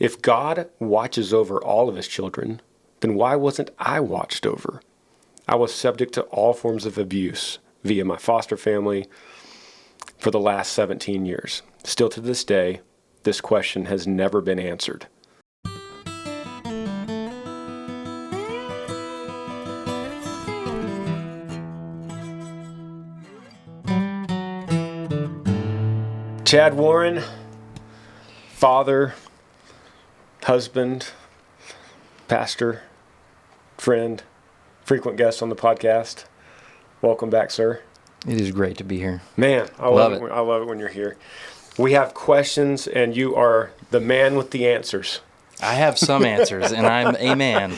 If God watches over all of his children, then why wasn't I watched over? I was subject to all forms of abuse via my foster family for the last 17 years. Still to this day, this question has never been answered. Chad Warren, father, husband, pastor, friend, frequent guest on the podcast. Welcome back, sir. It is great to be here. Man, I love it. I love it when you're here. We have questions, and you are the man with the answers. I have some answers, and I'm a man.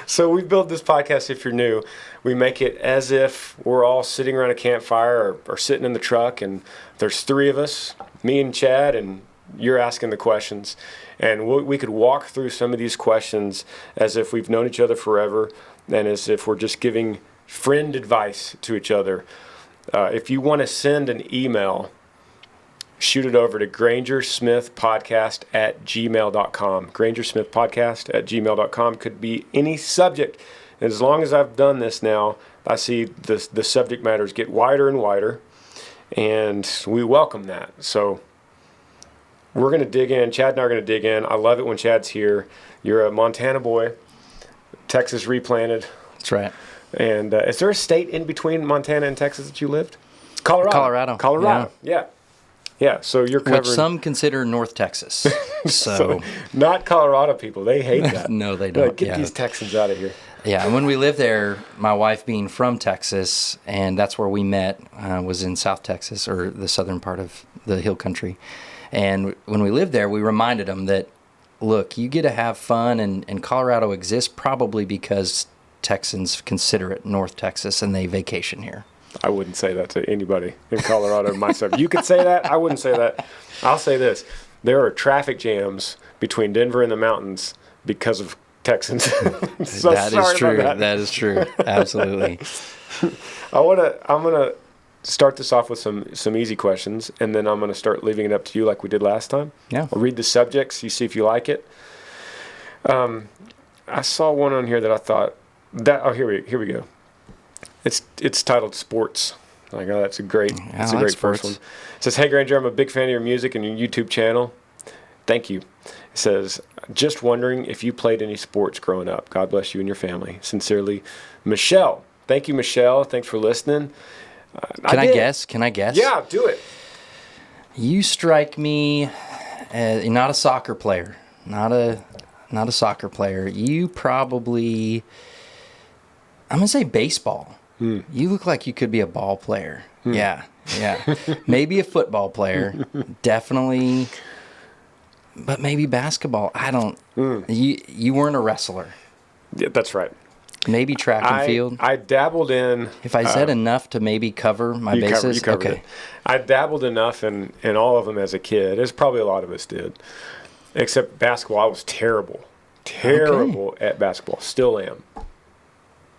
So we built this podcast, if you're new, we make it as if we're all sitting around a campfire or sitting in the truck, and there's three of us, me and Chad, and you're asking the questions. And we could walk through some of these questions as if we've known each other forever and as if we're just giving friend advice to each other. If you want to send an email, shoot it over to grangersmithpodcast@gmail.com. grangersmithpodcast@gmail.com could be any subject. And as long as I've done this now, I see the subject matters get wider and wider, and we welcome that. So we're going to dig in. Chad and I are going to dig in. I love it when Chad's here. You're a Montana boy, Texas replanted. That's right. And is there a state in between Montana and Texas that you lived? Colorado. Yeah. Yeah, so you're covering... Which some consider North Texas. So not Colorado people. They hate that. No, they don't. Like, get these Texans out of here. Yeah, and when we lived there, my wife being from Texas, and that's where we met, was in South Texas, or the southern part of the hill country. And when we lived there, we reminded them that, look, you get to have fun, and Colorado exists probably because Texans consider it North Texas, and they vacation here. I wouldn't say that to anybody in Colorado myself. You could say that. I wouldn't say that. I'll say this. There are traffic jams between Denver and the mountains because of Texans. So that is true. That is true. Absolutely. I'm gonna start this off with some easy questions, and then I'm gonna start leaving it up to you like we did last time. Yeah. I'll read the subjects. You see if you like it. I saw one on here that I thought that. Oh, here we go. It's titled Sports. Like, oh, that's a great first one. It says, "Hey Granger, I'm a big fan of your music and your YouTube channel. Thank you." It says, "Just wondering if you played any sports growing up. God bless you and your family. Sincerely, Michelle." Thank you, Michelle. Thanks for listening. Can I guess? Yeah, do it. You strike me as not a soccer player. Not a soccer player. You probably, I'm going to say baseball. You look like you could be a ball player. Yeah. Maybe a football player. Definitely. But maybe basketball. I don't. You weren't a wrestler. Yeah, that's right. Maybe track and field. I dabbled in. If I said enough to maybe cover my bases. You covered it. I dabbled enough in all of them as a kid, as probably a lot of us did. Except basketball, I was terrible at basketball. Still am.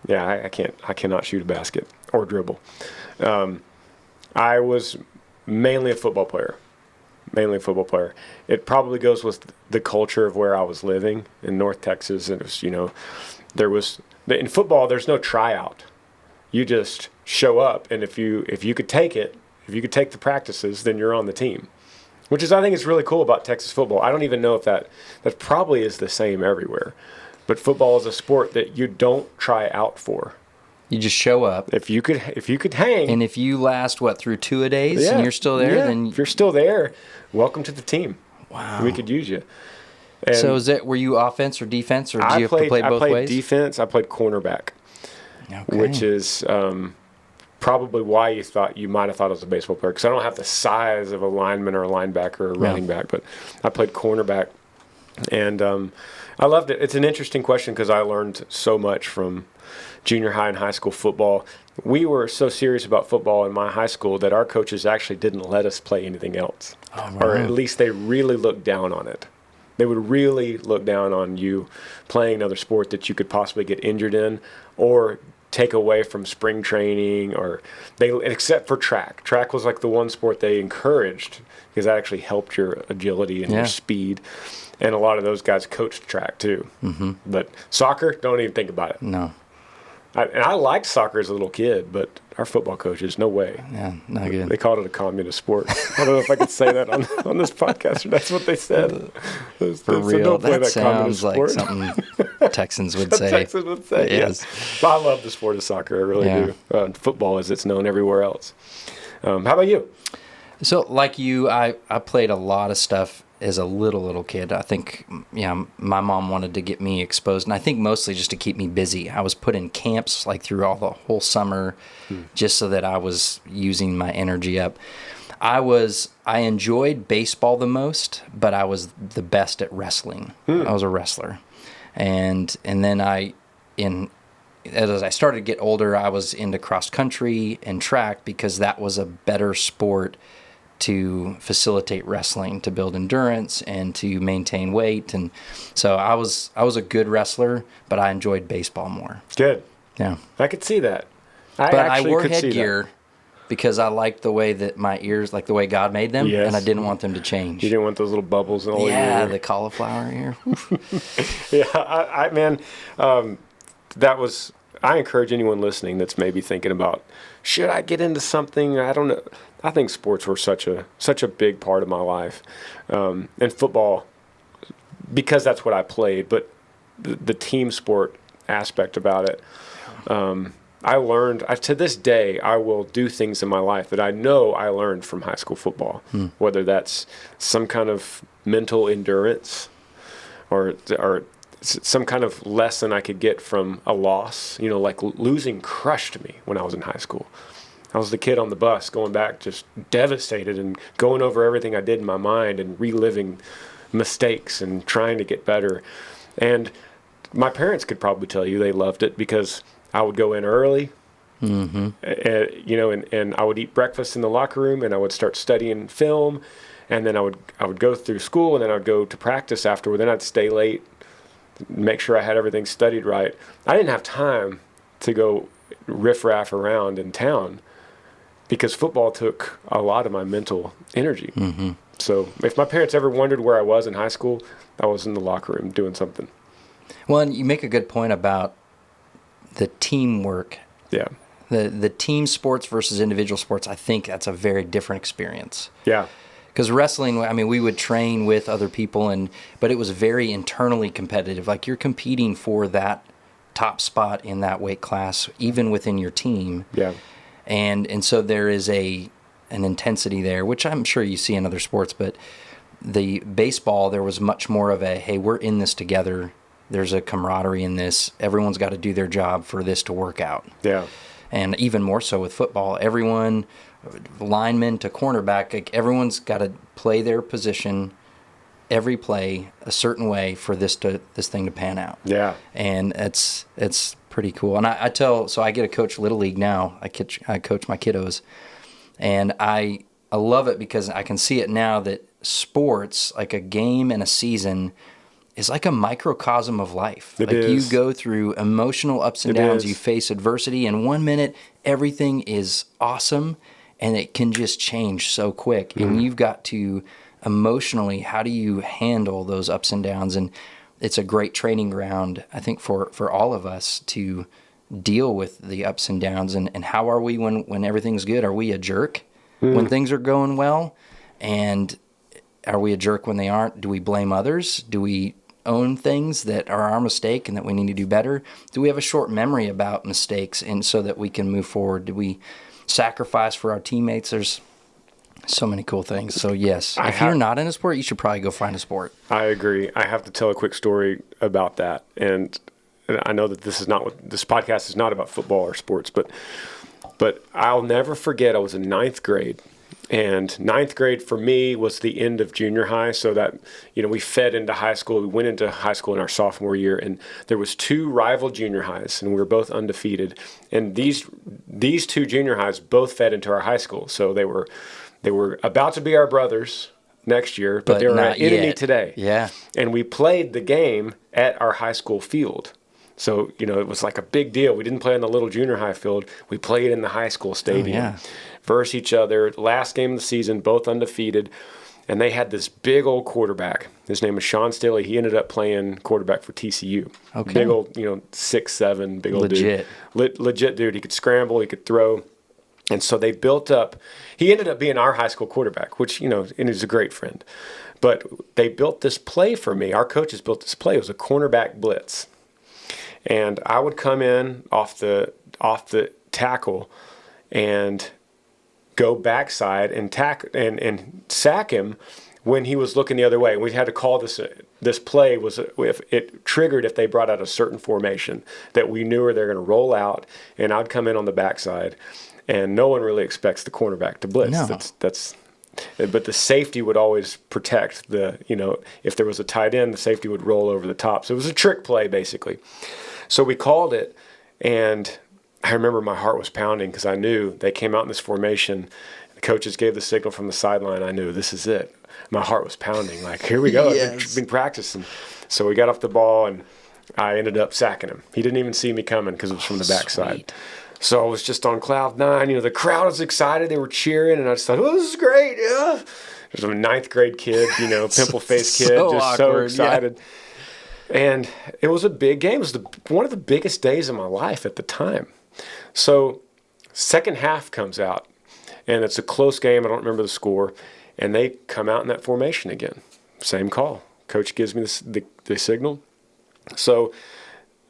Yeah, I cannot shoot a basket or dribble. I was mainly a football player. It probably goes with the culture of where I was living in North Texas. And it was, in football, there's no tryout. You just show up, and if you could take the practices, then you're on the team. Which is, I think, is really cool about Texas football. I don't even know if that probably is the same everywhere. But football is a sport that you don't try out for. You just show up. If you could hang. And if you last, through 2 days and you're still there, then... If you're still there, welcome to the team. Wow. We could use you. And so were you offense or defense, or did you have to play both ways? I played defense. I played cornerback, which is probably why you might have thought I was a baseball player, because I don't have the size of a lineman or a linebacker or a running back, but I played cornerback. And I loved it. It's an interesting question because I learned so much from junior high and high school football. We were so serious about football in my high school that our coaches actually didn't let us play anything else. Oh, wow. Or at least they really looked down on it. They would really look down on you playing another sport that you could possibly get injured in, or take away from spring training, except for track. Track was like the one sport they encouraged because that actually helped your agility and your speed. And a lot of those guys coached track too. Mm-hmm. But soccer, don't even think about it. No. I liked soccer as a little kid, but our football coaches, no way. Yeah, not good. They called it a communist sport. I don't know if I could say that on this podcast, or that's what they said. For real, that sounds like something Texans would say. Texans would say, yes. But I love the sport of soccer, I really do. Football, as it's known everywhere else. How about you? So, like you, I played a lot of stuff as a little kid. I think, my mom wanted to get me exposed, and I think mostly just to keep me busy. I was put in camps like through the whole summer, just so that I was using my energy up. I enjoyed baseball the most, but I was the best at wrestling. I was a wrestler, and then as I started to get older, I was into cross country and track because that was a better sport to facilitate wrestling, to build endurance and to maintain weight. And so I was a good wrestler, but I enjoyed baseball more. Good. Yeah. I could see that. I wore headgear because I liked the way that my ears, like the way God made them, and I didn't want them to change. You didn't want those little bubbles in all your ear. Yeah, the cauliflower ear. I encourage anyone listening that's maybe thinking about, should I get into something? I don't know. I think sports were such a big part of my life, and football, because that's what I played. But the team sport aspect about it, I learned. To this day, I will do things in my life that I know I learned from high school football, whether that's some kind of mental endurance, or some kind of lesson I could get from a loss. Like losing crushed me when I was in high school. I was the kid on the bus going back just devastated and going over everything I did in my mind and reliving mistakes and trying to get better. And my parents could probably tell you they loved it because I would go in early, and I would eat breakfast in the locker room, and I would start studying film, and then I would go through school, and then I would go to practice afterward. Then I'd stay late, make sure I had everything studied right. I didn't have time to go riff-raff around in town because football took a lot of my mental energy. Mm-hmm. So if my parents ever wondered where I was in high school, I was in the locker room doing something. Well, and you make a good point about the teamwork. Yeah. The team sports versus individual sports, I think that's a very different experience. Yeah. Because wrestling, I mean, we would train with other people, but it was very internally competitive. Like you're competing for that top spot in that weight class, even within your team. Yeah. And so there is an intensity there, which I'm sure you see in other sports. But the baseball, there was much more of a, hey, we're in this together. There's a camaraderie in this. Everyone's got to do their job for this to work out. Yeah. And even more so with football, everyone, lineman to cornerback, like everyone's got to play their position every play a certain way for this thing to pan out. Yeah. And it's pretty cool. And I get to coach Little League now. I coach my kiddos. And I love it because I can see it now that sports, like a game and a season, is like a microcosm of life. You go through emotional ups and downs. You face adversity, and 1 minute everything is awesome, and it can just change so quick. Mm. And you've got to emotionally, how do you handle those ups and downs? And it's a great training ground, I think, for all of us to deal with the ups and downs. And how are we when everything's good? Are we a jerk when things are going well? And are we a jerk when they aren't? Do we blame others? Do we own things that are our mistake and that we need to do better? Do we have a short memory about mistakes and so that we can move forward? Do we sacrifice for our teammates? There's so many cool things. So yes, if you're not in a sport, you should probably go find a sport. I agree. I have to tell a quick story about that. And I know that this podcast is not about football or sports, but I'll never forget, I was in ninth grade. And ninth grade for me was the end of junior high, so that, we fed into high school. We went into high school in our sophomore year, and there was 2 rival junior highs, and we were both undefeated. And these 2 junior highs both fed into our high school, so they were about to be our brothers next year, but they were our enemy today. Yeah. And we played the game at our high school field. So, it was like a big deal. We didn't play on the little junior high field. We played in the high school stadium versus each other. Last game of the season, both undefeated. And they had this big old quarterback. His name was Sean Staley. He ended up playing quarterback for TCU. Okay. Big old, 6'7", big old Legit. dude. Legit dude. He could scramble. He could throw. And so they built up. He ended up being our high school quarterback, which, and he's a great friend. But they built this play for me. Our coaches built this play. It was a cornerback blitz. And I would come in off the tackle and go backside and sack him when he was looking the other way. We had to call this play was if it triggered if they brought out a certain formation that we knew they're going to roll out, and I'd come in on the backside, and no one really expects the cornerback to blitz. No. But the safety would always protect if there was a tight end, the safety would roll over the top. So it was a trick play basically. So we called it, and I remember my heart was pounding because I knew they came out in this formation. The coaches gave the signal from the sideline. I knew this is it. My heart was pounding. Like, here we go. I've been practicing. So we got off the ball, and I ended up sacking him. He didn't even see me coming because it was from the backside. Sweet. So I was just on cloud nine. The crowd was excited. They were cheering, and I just thought, oh, this is great. Yeah. There's a ninth grade kid, pimple-faced kid, So just awkward, so excited. Yeah. And it was a big game. It was one of the biggest days of my life at the time. So second half comes out, and it's a close game. I don't remember the score. And they come out in that formation again. Same call. Coach gives me the signal. So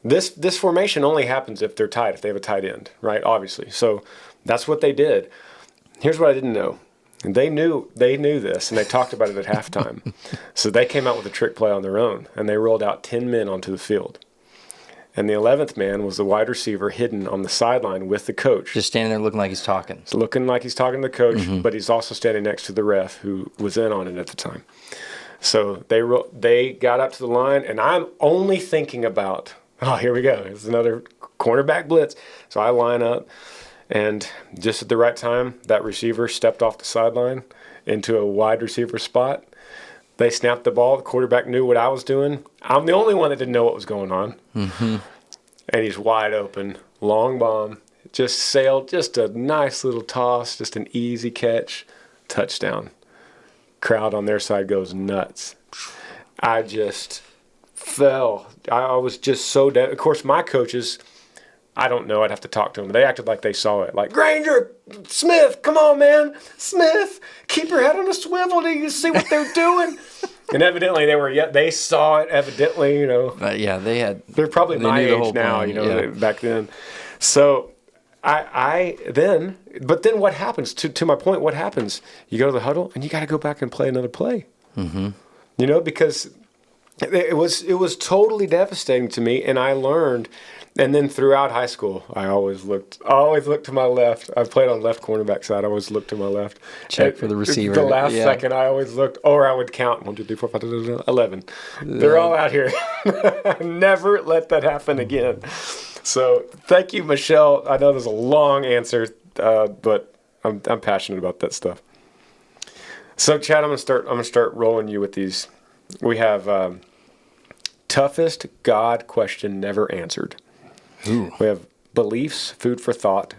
this formation only happens if they're tight, if they have a tight end, right? Obviously. So that's what they did. Here's what I didn't know. And they knew this, and they talked about it at halftime. So they came out with a trick play on their own, and they rolled out 10 men onto the field. And the 11th man was the wide receiver hidden on the sideline with the coach. Just standing there looking like he's talking. So looking like he's talking to the coach, but he's also standing next to the ref who was in on it at the time. So they got up to the line, and I'm only thinking about, here we go. It's another cornerback blitz. So I line up. And just at the right time, that receiver stepped off the sideline into a wide receiver spot. They snapped the ball. The quarterback knew what I was doing. I'm the only one that didn't know what was going on. Mm-hmm. And he's wide open. Long bomb. Just sailed. Just a nice little toss. Just an easy catch. Touchdown. Crowd on their side goes nuts. I just fell. I was just so dead. Of course, my coaches... I don't know. I'd have to talk to them. They acted like they saw it. Like, Granger Smith, come on, man. Smith, keep your head on a swivel. Do you see what they're doing? And evidently they saw it, evidently, They're probably my age now, back then. So but then what happens? To my point, what happens? You go to the huddle, and you got to go back and play another play. Mm-hmm. Because it was totally devastating to me, and I learned. And then throughout high school, I always looked to my left. I played on left cornerback side. I always looked to my left. Check for the receiver. The last second, I always looked, or I would count 1, 2, 3, 4, 5, 6, 7, 11. They're all out here. Never let that happen again. So thank you, Michelle. I know there's a long answer, but I'm passionate about that stuff. So Chad, I'm gonna start rolling you with these. We have toughest God question never answered. Ooh. We have beliefs, food for thought,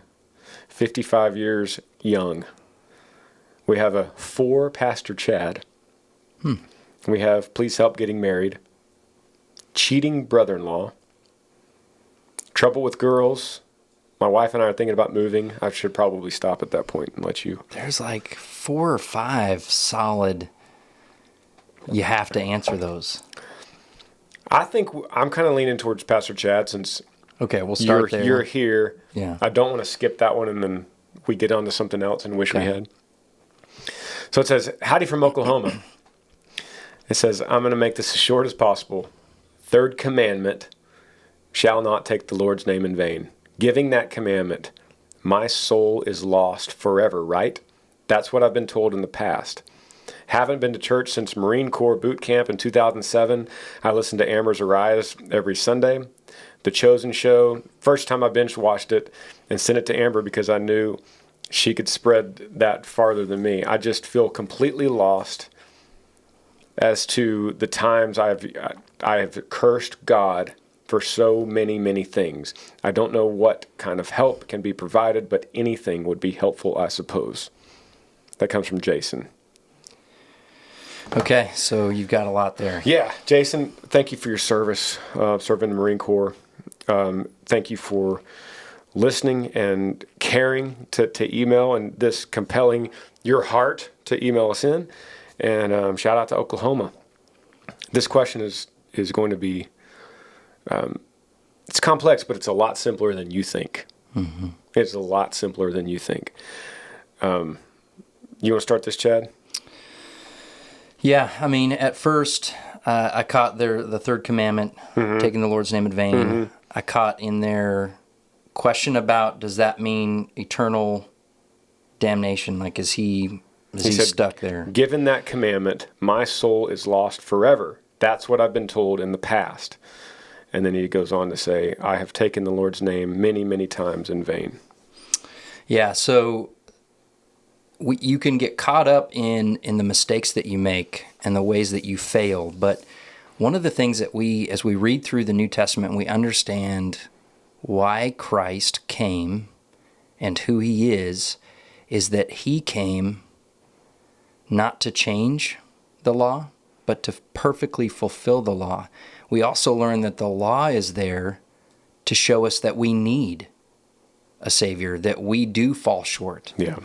55 years young. We have a for Pastor Chad. We have please help getting married, cheating brother-in-law, trouble with girls. My wife and I are thinking about moving. I should probably stop at that point and let you. There's like 4 or 5 solid. You have to answer those. I think I'm kind of leaning towards Pastor Chad since... Okay, we'll start there. You're here. Yeah. I don't want to skip that one and then we get on to something else and wish we had. So it says, howdy from Oklahoma. It says, I'm going to make this as short as possible. Third commandment, shall not take the Lord's name in vain. Giving that commandment, my soul is lost forever, right? That's what I've been told in the past. Haven't been to church since Marine Corps boot camp in 2007. I listen to Amber's Arise every Sunday. The Chosen Show, first time I binge watched it and sent it to Amber because I knew she could spread that farther than me. I just feel completely lost as to the times I have cursed God for so many, many things. I don't know what kind of help can be provided, but anything would be helpful, I suppose. That comes from Jason. Okay, so you've got a lot there. Yeah, Jason, thank you for your service, serving the Marine Corps. Thank you for listening and caring to email and this compelling your heart to email us in. And shout out to Oklahoma. This question is going to be, it's complex, but it's a lot simpler than you think. Mm-hmm. It's a lot simpler than you think. You want to start this, Chad? Yeah, I mean, at first, I caught the third commandment, taking the Lord's name in vain. Mm-hmm. I caught in their question about, does that mean eternal damnation? Like, is he said, stuck there? Given that commandment, my soul is lost forever. That's what I've been told in the past. And then he goes on to say, I have taken the Lord's name many, many times in vain. Yeah, so you can get caught up in the mistakes that you make and the ways that you fail. But one of the things that as we read through the New Testament, we understand why Christ came and who he is that he came not to change the law, but to perfectly fulfill the law. We also learn that the law is there to show us that we need a Savior, that we do fall short. Yeah.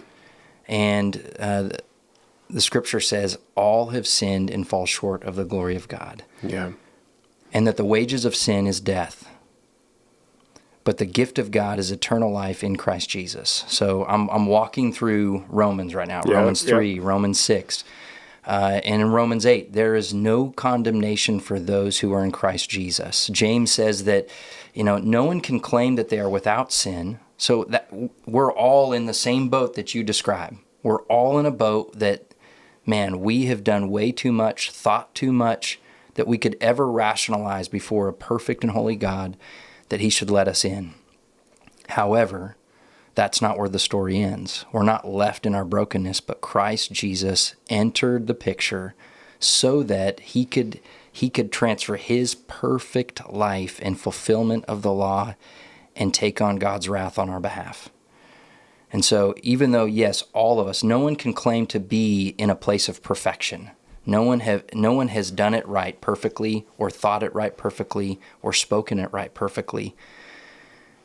And the scripture says, all have sinned and fall short of the glory of God. Yeah. And that the wages of sin is death. But the gift of God is eternal life in Christ Jesus. So I'm walking through Romans right now, Romans 3, Romans 6. And in Romans 8, there is no condemnation for those who are in Christ Jesus. James says that, no one can claim that they are without sin. So that we're all in the same boat that you describe. We're all in a boat that, man, we have done way too much, thought too much, that we could ever rationalize before a perfect and holy God that he should let us in. However, that's not where the story ends. We're not left in our brokenness, but Christ Jesus entered the picture so that he could transfer his perfect life and fulfillment of the law and take on God's wrath on our behalf. And so even though, yes, all of us, no one can claim to be in a place of perfection. No one has done it right perfectly or thought it right perfectly or spoken it right perfectly.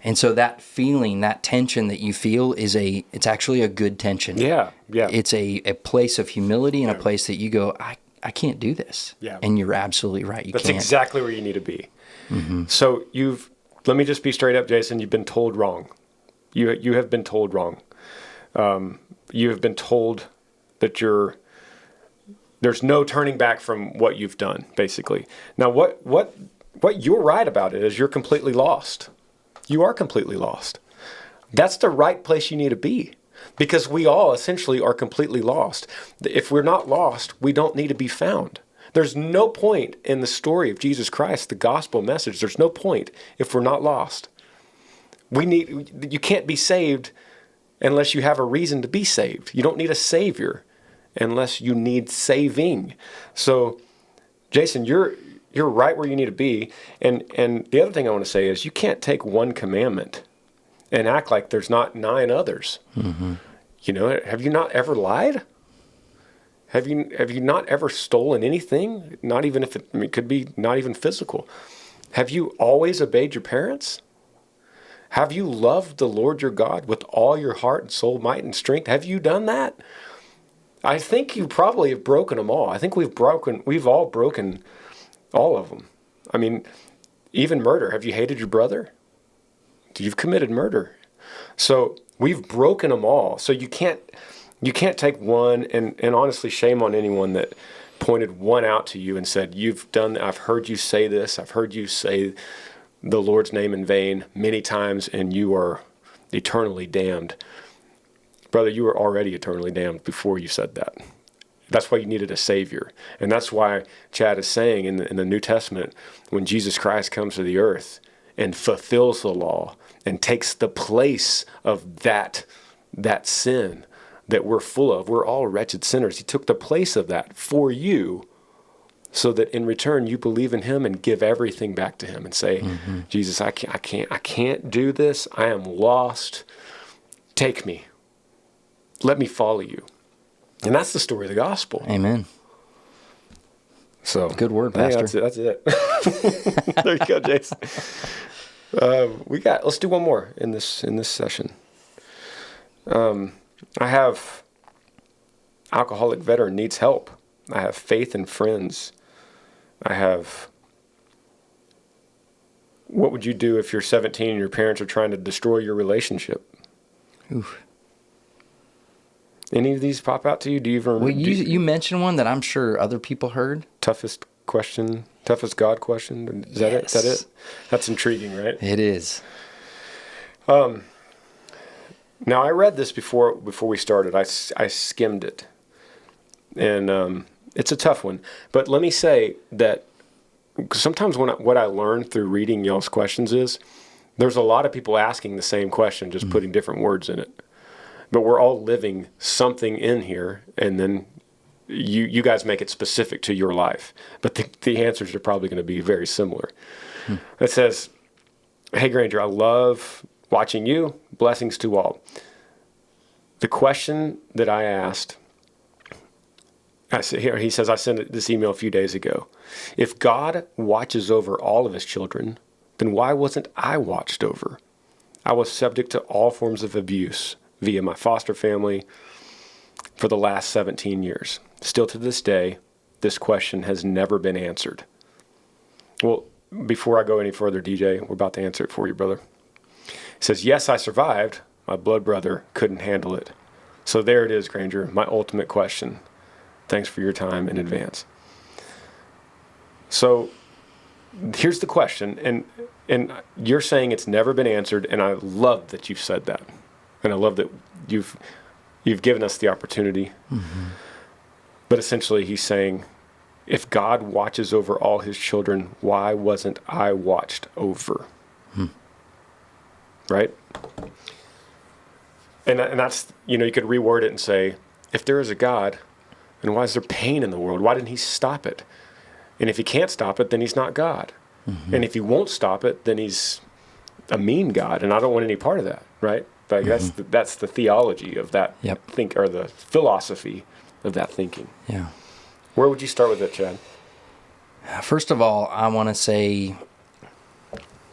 And so that feeling, that tension that you feel it's actually a good tension. Yeah, yeah. It's a place of humility and a place that you go, I can't do this. Yeah. And you're absolutely right. That's exactly where you need to be. Mm-hmm. So let me just be straight up, Jason. You've been told wrong. You have been told wrong. You have been told that there's no turning back from what you've done, basically. Now, what you're right about it is you're completely lost. You are completely lost. That's the right place you need to be, because we all essentially are completely lost. If we're not lost, we don't need to be found. There's no point in the story of Jesus Christ, the gospel message. There's no point if we're not lost. You can't be saved unless you have a reason to be saved. You don't need a savior unless you need saving. So, Jason, you're right where you need to be. And the other thing I want to say is you can't take one commandment and act like there's not 9 others. Mm-hmm. Have you not ever lied? Have you not ever stolen anything? Not even if it could be not even physical. Have you always obeyed your parents? Have you loved the Lord your God with all your heart and soul, might and strength? Have you done that? I think you probably have broken them all. I think we've all broken all of them. I mean, even murder. Have you hated your brother? You've committed murder. So we've broken them all. So you can't take one, and honestly, shame on anyone that pointed one out to you and said, you've done, I've heard you say this, I've heard you say the Lord's name in vain many times, and you are eternally damned. Brother, you were already eternally damned before you said that. That's why you needed a Savior. And that's why Chad is saying in the New Testament, when Jesus Christ comes to the earth and fulfills the law and takes the place of that sin that we're full of, we're all wretched sinners. He took the place of that for you so that in return you believe in him and give everything back to him and say, Jesus, I can't do this. I am lost. Take me. Let me follow you. And that's the story of the gospel. Amen. So good word, Pastor. That's it. There you go, Jason. Let's do one more in this session. I have alcoholic veteran needs help. I have faith in friends. I have, what would you do if you're 17 and your parents are trying to destroy your relationship? Oof. Any of these pop out to you? Do you even? Well, you mentioned one that I'm sure other people heard. Toughest God question. Is that it? Is that it? That's intriguing, right? It is. Now I read this before we started. I skimmed it, and it's a tough one. But let me say that sometimes what I learned through reading y'all's questions is there's a lot of people asking the same question, just putting different words in it. But we're all living something in here, and then you guys make it specific to your life. But the answers are probably going to be very similar. It says, "Hey, Granger, I love watching you. Blessings to all. The question that I asked," he says, I sent this email a few days ago. "If God watches over all of his children, then why wasn't I watched over? I was subject to all forms of abuse via my foster family for the last 17 years. Still to this day, this question has never been answered." Well, before I go any further, DJ, we're about to answer it for you, brother. He says, "Yes, I survived. My blood brother couldn't handle it." So there it is, Granger, my ultimate question. Thanks for your time in advance. So here's the question, and you're saying it's never been answered, and I love that you've said that. And I love that you've given us the opportunity. But essentially he's saying, if God watches over all his children, why wasn't I watched over? Right? And that's, you could reword it and say, if there is a God, then why is there pain in the world? Why didn't he stop it? And if he can't stop it, then he's not God. And if he won't stop it, then he's a mean God, and I don't want any part of that, right? Like that's the theology of that or the philosophy of that thinking. Yeah. Where would you start with it, Chad? First of all, I want to say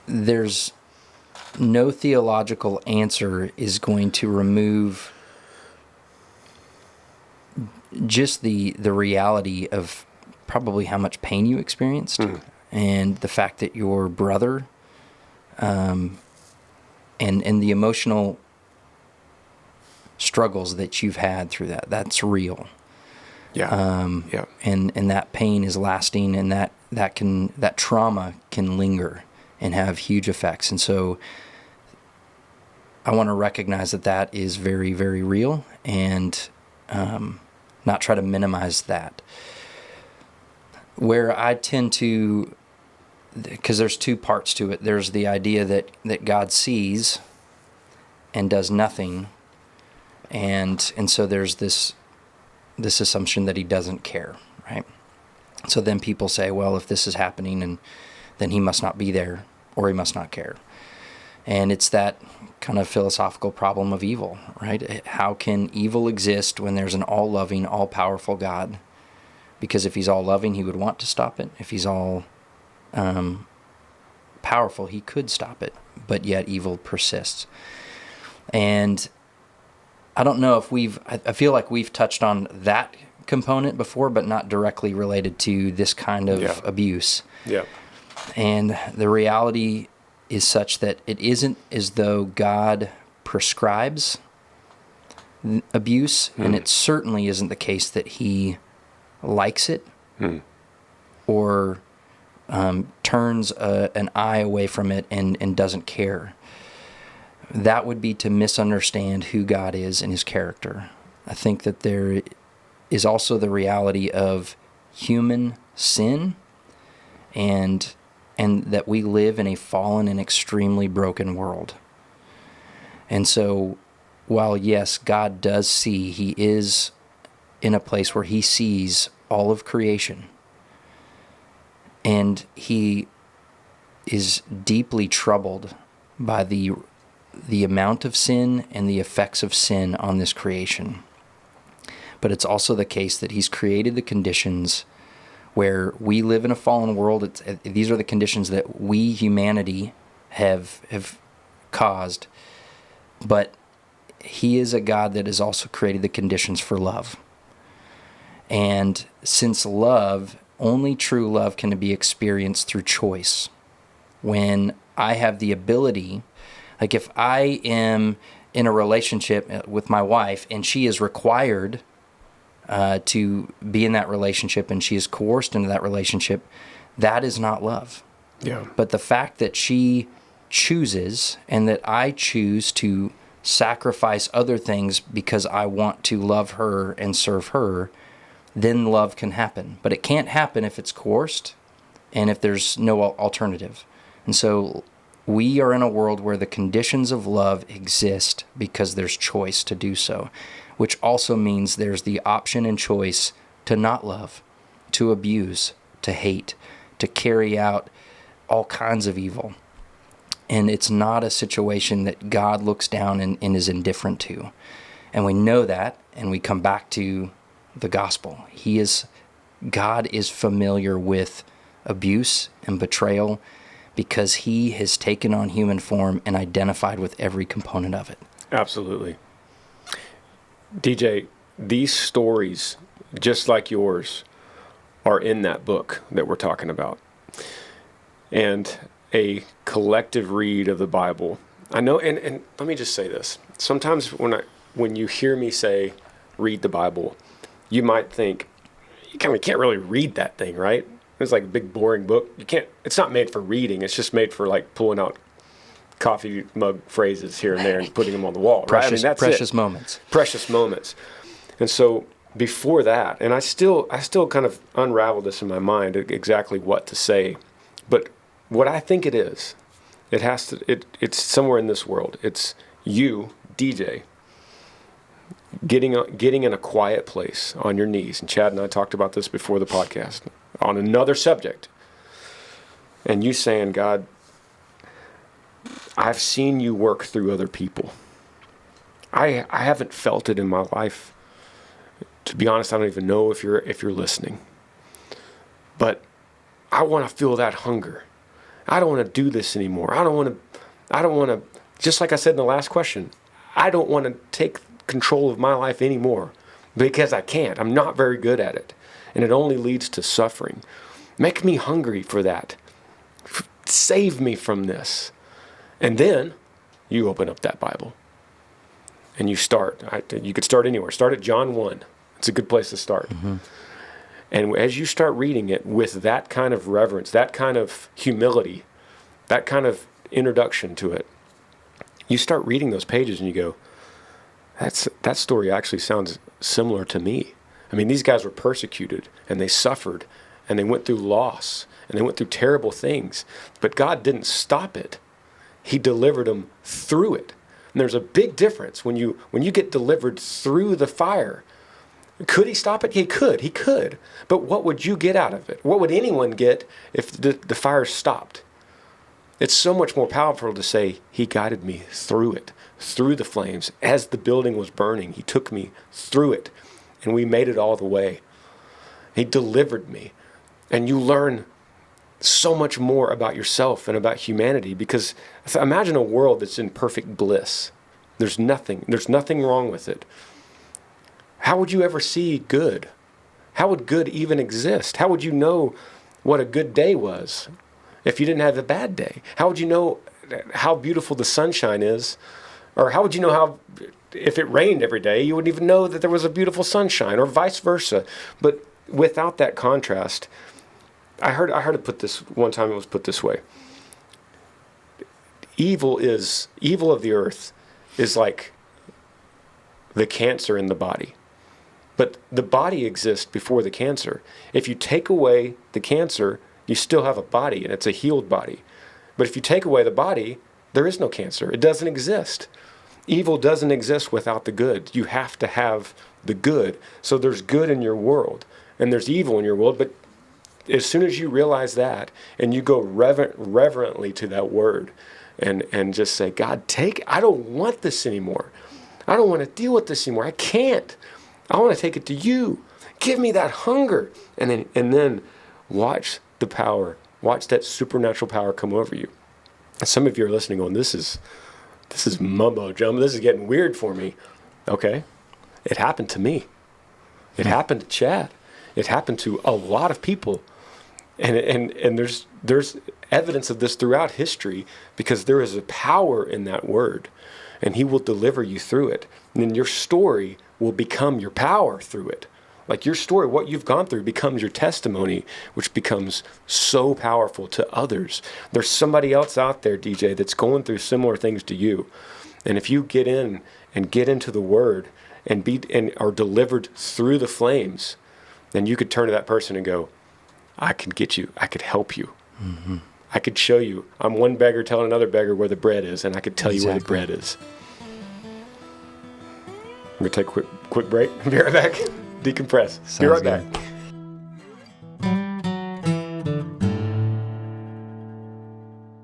there's no theological answer is going to remove just the reality of probably how much pain you experienced and the fact that your brother and the emotional struggles that you've had through that's real. And that pain is lasting, and that trauma can linger and have huge effects. And so I want to recognize that is very, very real, and not try to minimize that. Where I tend to, because there's two parts to it. There's the idea that God sees and does nothing, and so there's this assumption that he doesn't care, right? So then people say, well, if this is happening, and then he must not be there, or he must not care. And it's that kind of philosophical problem of evil, right? How can evil exist when there's an all-loving, all-powerful God? Because if he's all-loving, he would want to stop it. If he's all powerful, he could stop it, but yet evil persists. And I don't know if I feel like we've touched on that component before, but not directly related to this kind of abuse. Yeah. And the reality is such that it isn't as though God prescribes abuse, and it certainly isn't the case that he likes it or turns an eye away from it and doesn't care. That would be to misunderstand who God is and his character. I think that there is also the reality of human sin and that we live in a fallen and extremely broken world. And so while, yes, God does see, he is in a place where he sees all of creation, And he is deeply troubled by the amount of sin and the effects of sin on this creation. But it's also the case that he's created the conditions where we live in a fallen world. These are the conditions that we, humanity, have caused. But he is a God that has also created the conditions for love. And since love, only true love can be experienced through choice. When I have the ability, like if I am in a relationship with my wife and she is required to be in that relationship and she is coerced into that relationship, that is not love. Yeah. But the fact that she chooses and that I choose to sacrifice other things because I want to love her and serve her, then love can happen. But it can't happen if it's coerced and if there's no alternative. And so we are in a world where the conditions of love exist because there's choice to do so, which also means there's the option and choice to not love, to abuse, to hate, to carry out all kinds of evil. And it's not a situation that God looks down and is indifferent to. And we know that, and we come back to the gospel. God is familiar with abuse and betrayal because he has taken on human form and identified with every component of it. Absolutely. DJ, these stories, just like yours, are in that book that we're talking about. And a collective read of the Bible. I know, and let me just say this. Sometimes when you hear me say, read the Bible, you might think, you can't really read that thing, right? It's like a big boring book. It's not made for reading. It's just made for like pulling out coffee mug phrases here and there and putting them on the wall, right? That's precious moments. Precious moments. And so before that, and I still kind of unravel this in my mind, exactly what to say. But what I think it is, it's somewhere in this world. It's you, DJ, getting in a quiet place on your knees. And Chad and I talked about this before the podcast on another subject. And you saying, God, I've seen you work through other people. I haven't felt it in my life. To be honest, I don't even know if you're listening. But I want to feel that hunger. I don't want to do this anymore. I don't want to, just like I said in the last question, I don't want to take control of my life anymore because I can't. I'm not very good at it. And it only leads to suffering. Make me hungry for that. Save me from this. And then you open up that Bible and you start. You could start anywhere. Start at John 1. It's a good place to start. Mm-hmm. And as you start reading it with that kind of reverence, that kind of humility, that kind of introduction to it, you start reading those pages and you go, that story actually sounds similar to me. I mean, these guys were persecuted and they suffered and they went through loss and they went through terrible things. But God didn't stop it. He delivered them through it. And there's a big difference when you get delivered through the fire. Could he stop it? He could. But what would you get out of it? What would anyone get if the fire stopped? It's so much more powerful to say, he guided me through it, through the flames. As the building was burning, he took me through it, and we made it all the way. He delivered me. And you learn so much more about yourself and about humanity, because imagine a world that's in perfect bliss. There's nothing wrong with it. How would you ever see good? How would good even exist? How would you know what a good day was if you didn't have a bad day? How would you know how beautiful the sunshine is? Or how would you know how, if it rained every day, you wouldn't even know that there was a beautiful sunshine, or vice versa. But without that contrast, I heard it put this one time. It was put this way: evil of the earth is like the cancer in the body. But the body exists before the cancer. If you take away the cancer, you still have a body, and it's a healed body. But if you take away the body, there is no cancer. It doesn't exist. Evil doesn't exist without the good. You have to have the good. So there's good in your world, and there's evil in your world, but as soon as you realize that, and you go reverently to that word, and just say, God, I don't want this anymore. I don't want to deal with this anymore. I can't. I want to take it to you. Give me that hunger. And then watch the power, watch that supernatural power come over you. Some of you are listening going, this is mumbo jumbo. This is getting weird for me. Okay. It happened to me. It happened to Chad. It happened to a lot of people. And there's evidence of this throughout history, because there is a power in that word, and he will deliver you through it. And then your story will become your power through it. Like your story, what you've gone through becomes your testimony, which becomes so powerful to others. There's somebody else out there, DJ, that's going through similar things to you. And if you get into the word and are delivered through the flames, then you could turn to that person and go, I can get you. I could help you. Mm-hmm. I could show you. I'm one beggar telling another beggar where the bread is, and I could tell you where the bread is. We're going to take a quick break. Be right back. Decompress. Be right back.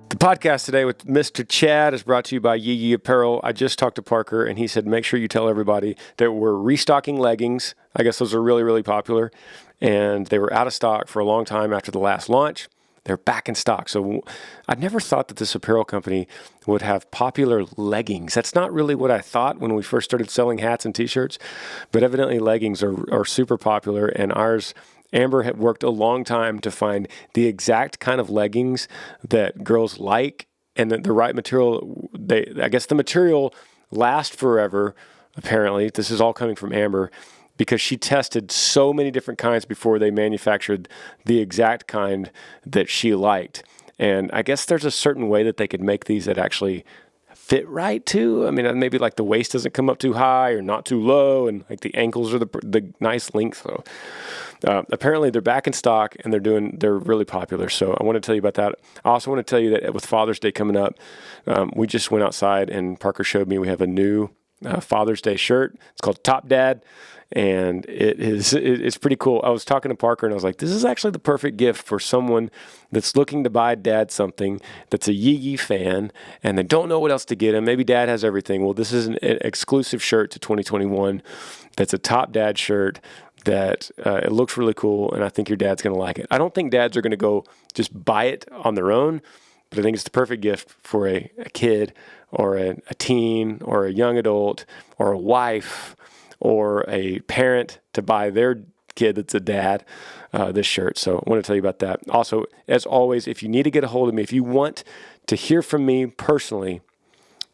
The podcast today with Mr. Chad is brought to you by Yee Yee Apparel. I just talked to Parker, and he said, make sure you tell everybody that we're restocking leggings. I guess those are really, really popular, and they were out of stock for a long time after the last launch. They're back in stock. So I never thought that this apparel company would have popular leggings. That's not really what I thought when we first started selling hats and t-shirts, but evidently leggings are super popular, and ours, Amber had worked a long time to find the exact kind of leggings that girls like, and the right material. I guess the material lasts forever, apparently. This is all coming from Amber, because she tested so many different kinds before they manufactured the exact kind that she liked. And I guess there's a certain way that they could make these that actually fit right too. I mean, maybe like the waist doesn't come up too high or not too low, and like the ankles are the nice length. So apparently they're back in stock, and they're really popular. So I want to tell you about that. I also want to tell you that with Father's Day coming up, we just went outside and Parker showed me we have a new Father's Day shirt. It's called Top Dad. And it's pretty cool. I was talking to Parker, and I was like, this is actually the perfect gift for someone that's looking to buy Dad something that's a Yee Yee fan, and they don't know what else to get him. Maybe Dad has everything. Well, this is an exclusive shirt to 2021 that's a Top Dad shirt that it looks really cool, and I think your dad's going to like it. I don't think dads are going to go just buy it on their own, but I think it's the perfect gift for a kid or a teen or a young adult or a wife or a parent to buy their kid that's a dad this shirt. So I want to tell you about that. Also, as always, if you need to get a hold of me, if you want to hear from me personally,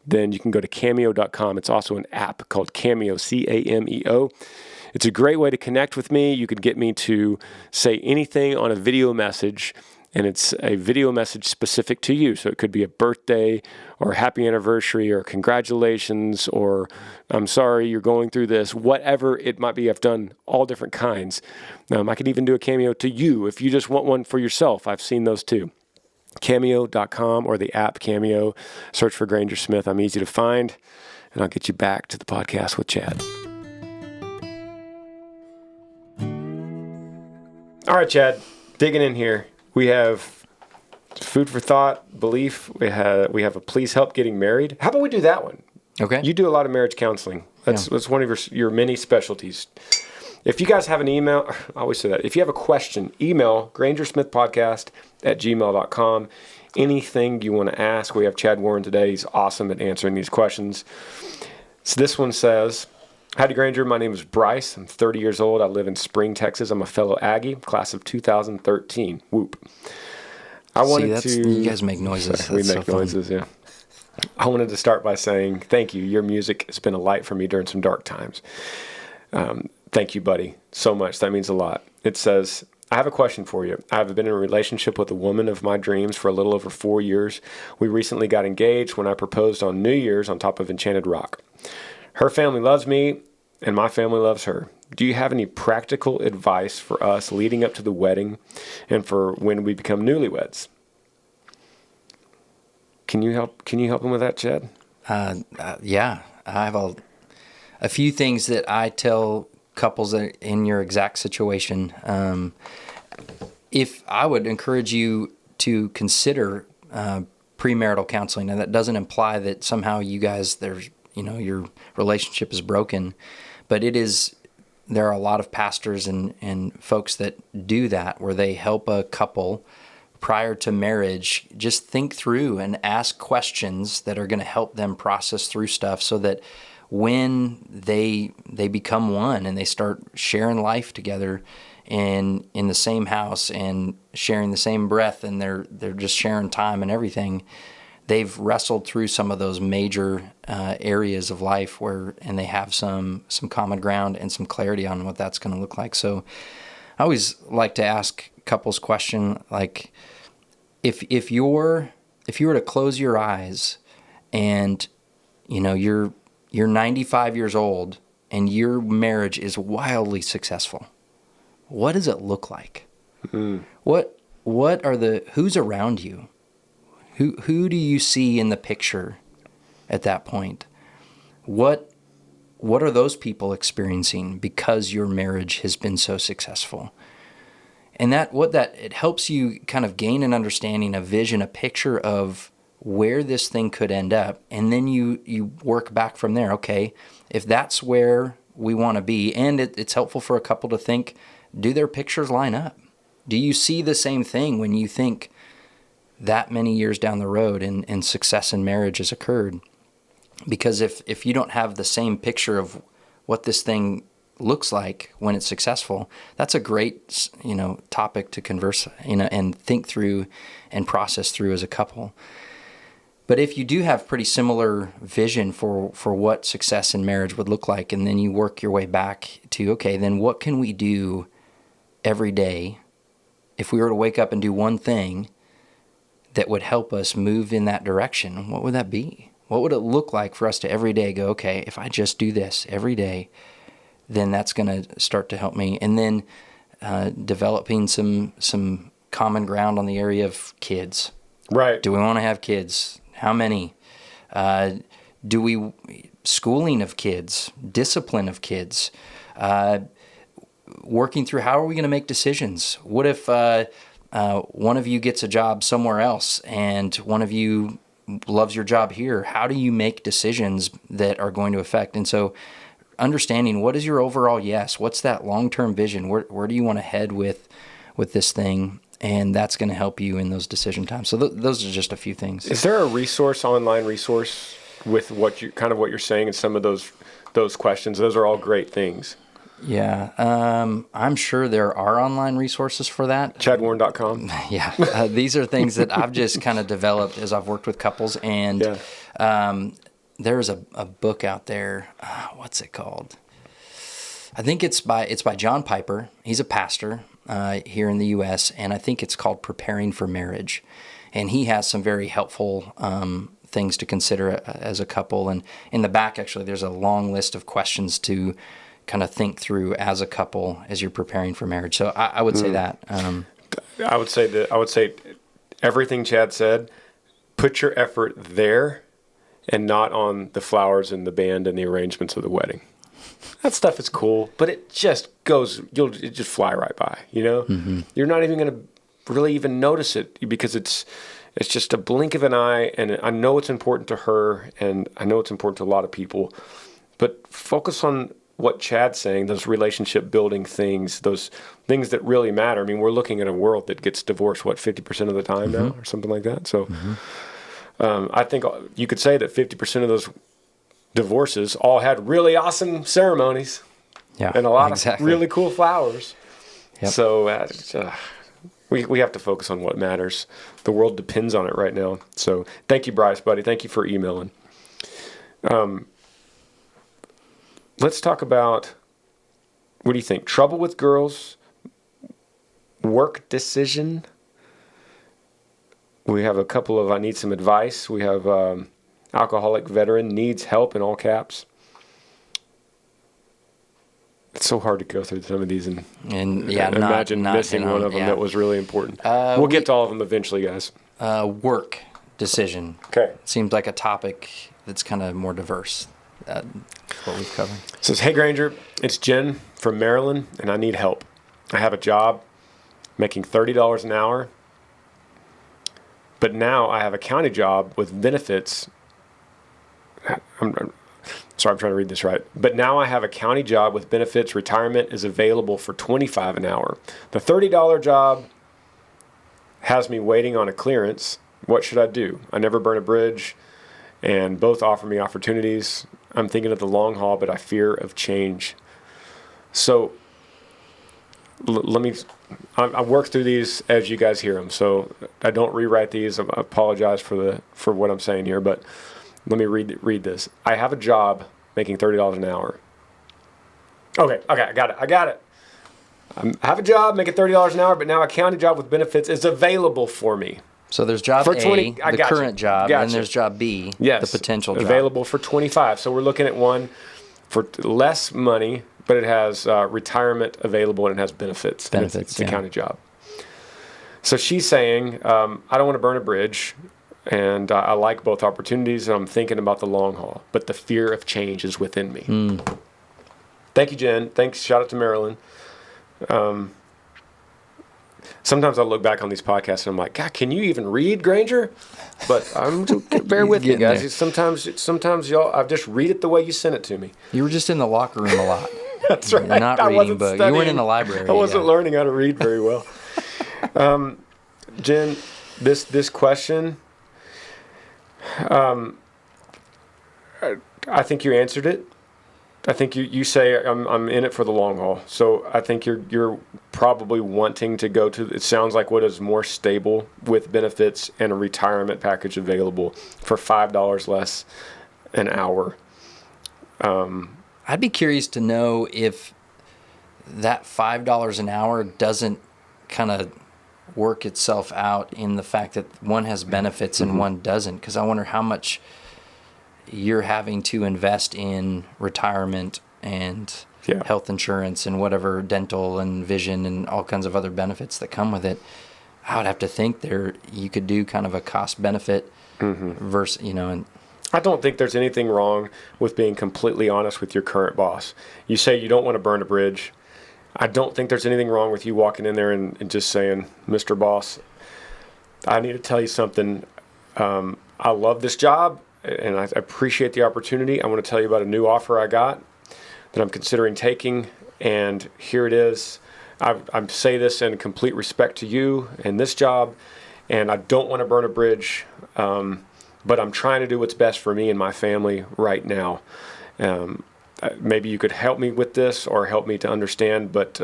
then you can go to cameo.com. It's also an app called Cameo, Cameo. It's a great way to connect with me. You can get me to say anything on a video message, and it's a video message specific to you. So it could be a birthday or a happy anniversary or congratulations or I'm sorry you're going through this, whatever it might be. I've done all different kinds. I can even do a cameo to you if you just want one for yourself. I've seen those too. Cameo.com or the app Cameo. Search for Granger Smith. I'm easy to find, and I'll get you back to the podcast with Chad. All right, Chad, digging in here. We have food for thought, belief. We have a please help getting married. How about we do that one? Okay. You do a lot of marriage counseling. That's one of your many specialties. If you guys have an email, I always say that. If you have a question, email grangersmithpodcast@gmail.com. Anything you want to ask. We have Chad Warren today. He's awesome at answering these questions. So this one says, howdy, Granger. My name is Bryce. I'm 30 years old. I live in Spring, Texas. I'm a fellow Aggie, class of 2013. Whoop. You guys make noises. We make noises, yeah. I wanted to start by saying thank you. Your music has been a light for me during some dark times. Thank you, buddy, so much. That means a lot. It says, I have a question for you. I've been in a relationship with a woman of my dreams for a little over 4 years. We recently got engaged when I proposed on New Year's on top of Enchanted Rock. Her family loves me, and my family loves her. Do you have any practical advice for us leading up to the wedding and for when we become newlyweds? Can you help him with that, Chad? Yeah. I have a few things that I tell couples that are in your exact situation. if I would encourage you to consider premarital counseling, and that doesn't imply that somehow you guys, your relationship is broken, but there are a lot of pastors and folks that do that, where they help a couple prior to marriage just think through and ask questions that are going to help them process through stuff, so that when they become one and they start sharing life together and in the same house and sharing the same breath, and they're just sharing time and everything, they've wrestled through some of those major areas of life and they have some common ground and some clarity on what that's going to look like. So I always like to ask couples question, like, if you were to close your eyes and you're 95 years old and your marriage is wildly successful, what does it look like? Mm. Who's around you? Who do you see in the picture at that point? What are those people experiencing because your marriage has been so successful? And it helps you kind of gain an understanding, a vision, a picture of where this thing could end up. And then you work back from there. Okay, if that's where we want to be, and it's helpful for a couple to think, do their pictures line up? Do you see the same thing when you think that many years down the road and success in marriage has occurred? Because if you don't have the same picture of what this thing looks like when it's successful, that's a great topic to converse and think through and process through as a couple. But if you do have pretty similar vision for what success in marriage would look like, and then you work your way back to, okay, then what can we do every day if we were to wake up and do one thing that would help us move in that direction? What would that be? What would it look like for us to every day go, okay, if I just do this every day, then that's going to start to help me. And then developing some common ground on the area of kids. Right. Do we want to have kids? How many? Schooling of kids, discipline of kids, working through how are we going to make decisions? What if one of you gets a job somewhere else and one of you loves your job here? How do you make decisions that are going to affect? And so understanding, what is your overall yes? What's that long-term vision? Where do you want to head with this thing? And that's going to help you in those decision times. So those are just a few things. Is there a online resource with what you're saying and some of those questions? Those are all great things. Yeah. I'm sure there are online resources for that. ChadWarren.com. Yeah. These are things that I've just kind of developed as I've worked with couples. And there's a book out there. What's it called? I think it's by John Piper. He's a pastor here in the U.S., and I think it's called Preparing for Marriage. And he has some very helpful things to consider as a couple. And in the back, actually, there's a long list of questions to kind of think through as a couple as you're preparing for marriage. So I would say that. I would say everything Chad said, put your effort there and not on the flowers and the band and the arrangements of the wedding. That stuff is cool, but it just it just fly right by, Mm-hmm. You're not even going to really even notice it because it's just a blink of an eye, and I know it's important to her, and I know it's important to a lot of people, but focus on what Chad's saying, those relationship building things, those things that really matter. I mean, we're looking at a world that gets divorced, 50% of the time mm-hmm. now or something like that. So I think you could say that 50% of those divorces all had really awesome ceremonies and a lot of really cool flowers. Yep. So we have to focus on what matters. The world depends on it right now. So thank you, Bryce, buddy. Thank you for emailing. Let's talk about, what do you think? Trouble with girls, work decision. We have a couple of I need some advice. We have alcoholic veteran needs help in all caps. It's so hard to go through some of these and imagine missing one of them that was really important. We'll get to all of them eventually, guys. Work decision. Okay. Seems like a topic that's kind of more diverse. What we've covered. It says, hey Granger, it's Jen from Maryland, and I need help. I have a job making $30 an hour, but now I have a county job with benefits. I'm trying to read this right. But now I have a county job with benefits. Retirement is available for $25 an hour. The $30 job has me waiting on a clearance. What should I do? I never burn a bridge, and both offer me opportunities. I'm thinking of the long haul, but I fear of change. So let me, I work through these as you guys hear them. So I don't rewrite these. I apologize for what I'm saying here, but let me read this. I have a job making $30 an hour. Okay, I got it. I have a job making $30 an hour, but now a county job with benefits is available for me. So there's job A, the current job, and there's job B, the potential job. Available for 25. So we're looking at one for less money, but it has retirement available and it has benefits. It's a county job. So she's saying, I don't want to burn a bridge, and I like both opportunities, and I'm thinking about the long haul, but the fear of change is within me. Thank you, Jen. Thanks. Shout out to Marilyn. Sometimes I look back on these podcasts and I'm like, God, can you even read, Granger? But bear with me, guys. Sometimes y'all, I just read it the way you sent it to me. You were just in the locker room a lot. That's right. You're not reading books. You weren't in the library. I wasn't learning how to read very well. Jen, this question, I think you answered it. I think you say I'm in it for the long haul. So I think you're probably wanting to go to, it sounds like what is more stable with benefits and a retirement package available for $5 less an hour. I'd be curious to know if that $5 an hour doesn't kind of work itself out in the fact that one has benefits and one doesn't, because I wonder how much you're having to invest in retirement and health insurance and whatever, dental and vision and all kinds of other benefits that come with it. I would have to think you could do kind of a cost benefit versus, and I don't think there's anything wrong with being completely honest with your current boss. You say you don't want to burn a bridge. I don't think there's anything wrong with you walking in there and just saying, Mr. Boss, I need to tell you something. I love this job, and I appreciate the opportunity. I want to tell you about a new offer I got that I'm considering taking, and here it is. I say this in complete respect to you and this job, and I don't want to burn a bridge, but I'm trying to do what's best for me and my family right now. Maybe you could help me with this or help me to understand, but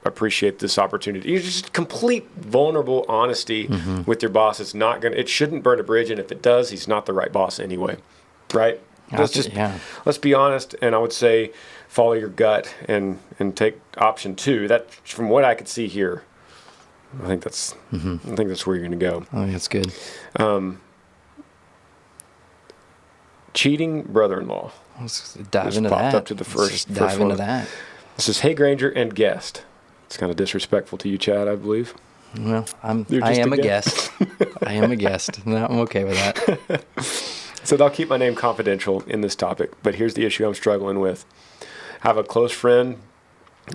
appreciate this opportunity. It's just complete vulnerable honesty with your boss. It shouldn't burn a bridge, and if it does, he's not the right boss anyway, right? Let's be honest, and I would say follow your gut and take option 2. That, from what I could see here, I think that's where you're going to go. I think that's good. Cheating brother-in-law. Let's dive into that. Popped up to the first into that. This is, hey Granger and guest. It's kind of disrespectful to you, Chad, I believe. Well, I am a guest. I am a guest. No, I'm okay with that. So I'll keep my name confidential in this topic, but here's the issue I'm struggling with. I have a close friend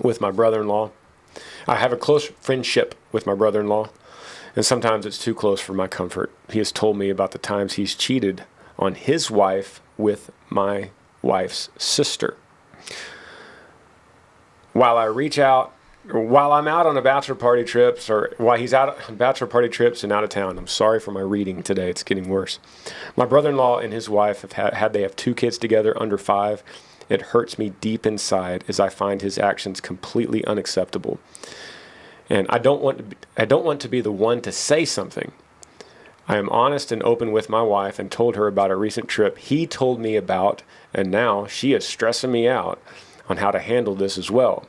with my brother-in-law. I have a close friendship with my brother-in-law, and sometimes it's too close for my comfort. He has told me about the times he's cheated on his wife with my wife's sister. While I'm out on a bachelor party trips, or while he's out on bachelor party trips and out of town, I'm sorry for my reading today, it's getting worse. My brother-in-law and his wife they have 2 kids together under 5. It hurts me deep inside as I find his actions completely unacceptable. And I don't want to be the one to say something. I am honest and open with my wife and told her about a recent trip he told me about, and now she is stressing me out on how to handle this as well.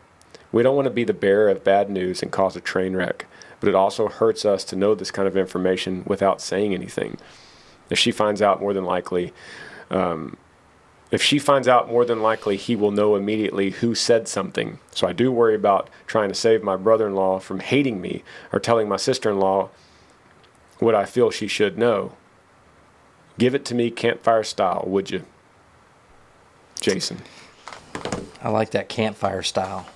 We don't want to be the bearer of bad news and cause a train wreck, but it also hurts us to know this kind of information without saying anything. If she finds out, more than likely, he will know immediately who said something. So I do worry about trying to save my brother-in-law from hating me or telling my sister-in-law what I feel she should know. Give it to me campfire style, would you? Jason. I like that campfire style.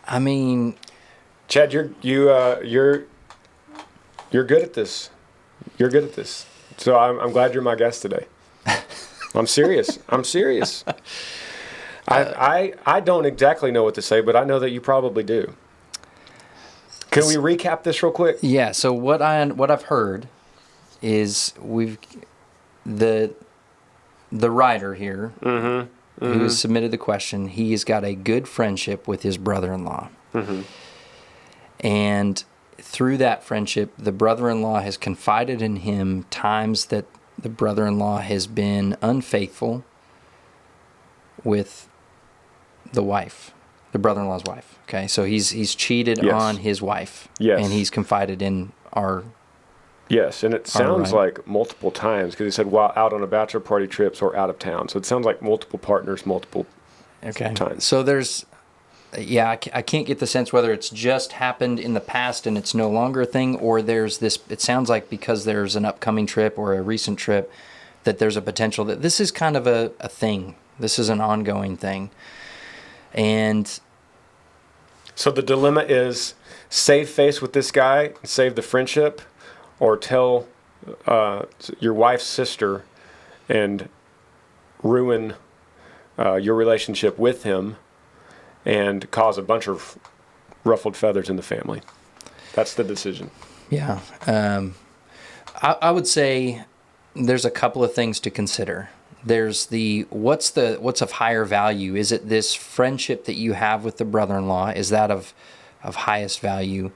I mean, Chad, you're good at this. You're good at this. So I'm glad you're my guest today. I'm serious. I don't exactly know what to say, but I know that you probably do. Can we recap this real quick? Yeah. So what I've heard is the writer here who has submitted the question. He's got a good friendship with his brother-in-law, and through that friendship, the brother-in-law has confided in him times that the brother-in-law has been unfaithful with the brother-in-law's wife. Okay, so he's cheated on his wife. Yes. And he's confided in our... Yes, and it sounds like multiple times, because he said while out on a bachelor party trips or out of town. So it sounds like multiple partners, multiple times. So there's... Yeah, I can't get the sense whether it's just happened in the past and it's no longer a thing, or there's this... It sounds like because there's an upcoming trip or a recent trip, that there's a potential that this is kind of a thing. This is an ongoing thing. And... So the dilemma is save face with this guy and save the friendship, or tell your wife's sister and ruin your relationship with him and cause a bunch of ruffled feathers in the family. That's the decision. Yeah. I would say there's a couple of things to consider. There's what's of higher value? Is it this friendship that you have with the brother-in-law? Is that of highest value?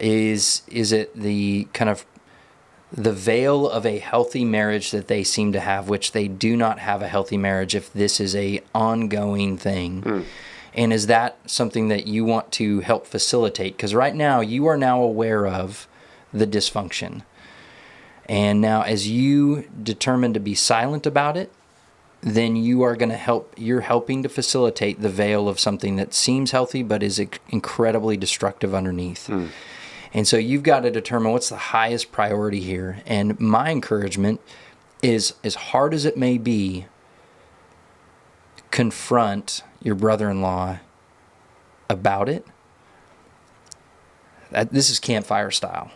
Is it the kind of the veil of a healthy marriage that they seem to have, which they do not have a healthy marriage if this is a ongoing thing? And is that something that you want to help facilitate? Because right now, you are now aware of the dysfunction. And now as you determine to be silent about it, then you are going to you're helping to facilitate the veil of something that seems healthy but is incredibly destructive underneath. And so you've got to determine what's the highest priority here. And my encouragement is, as hard as it may be, confront your brother-in-law about it. This is campfire style,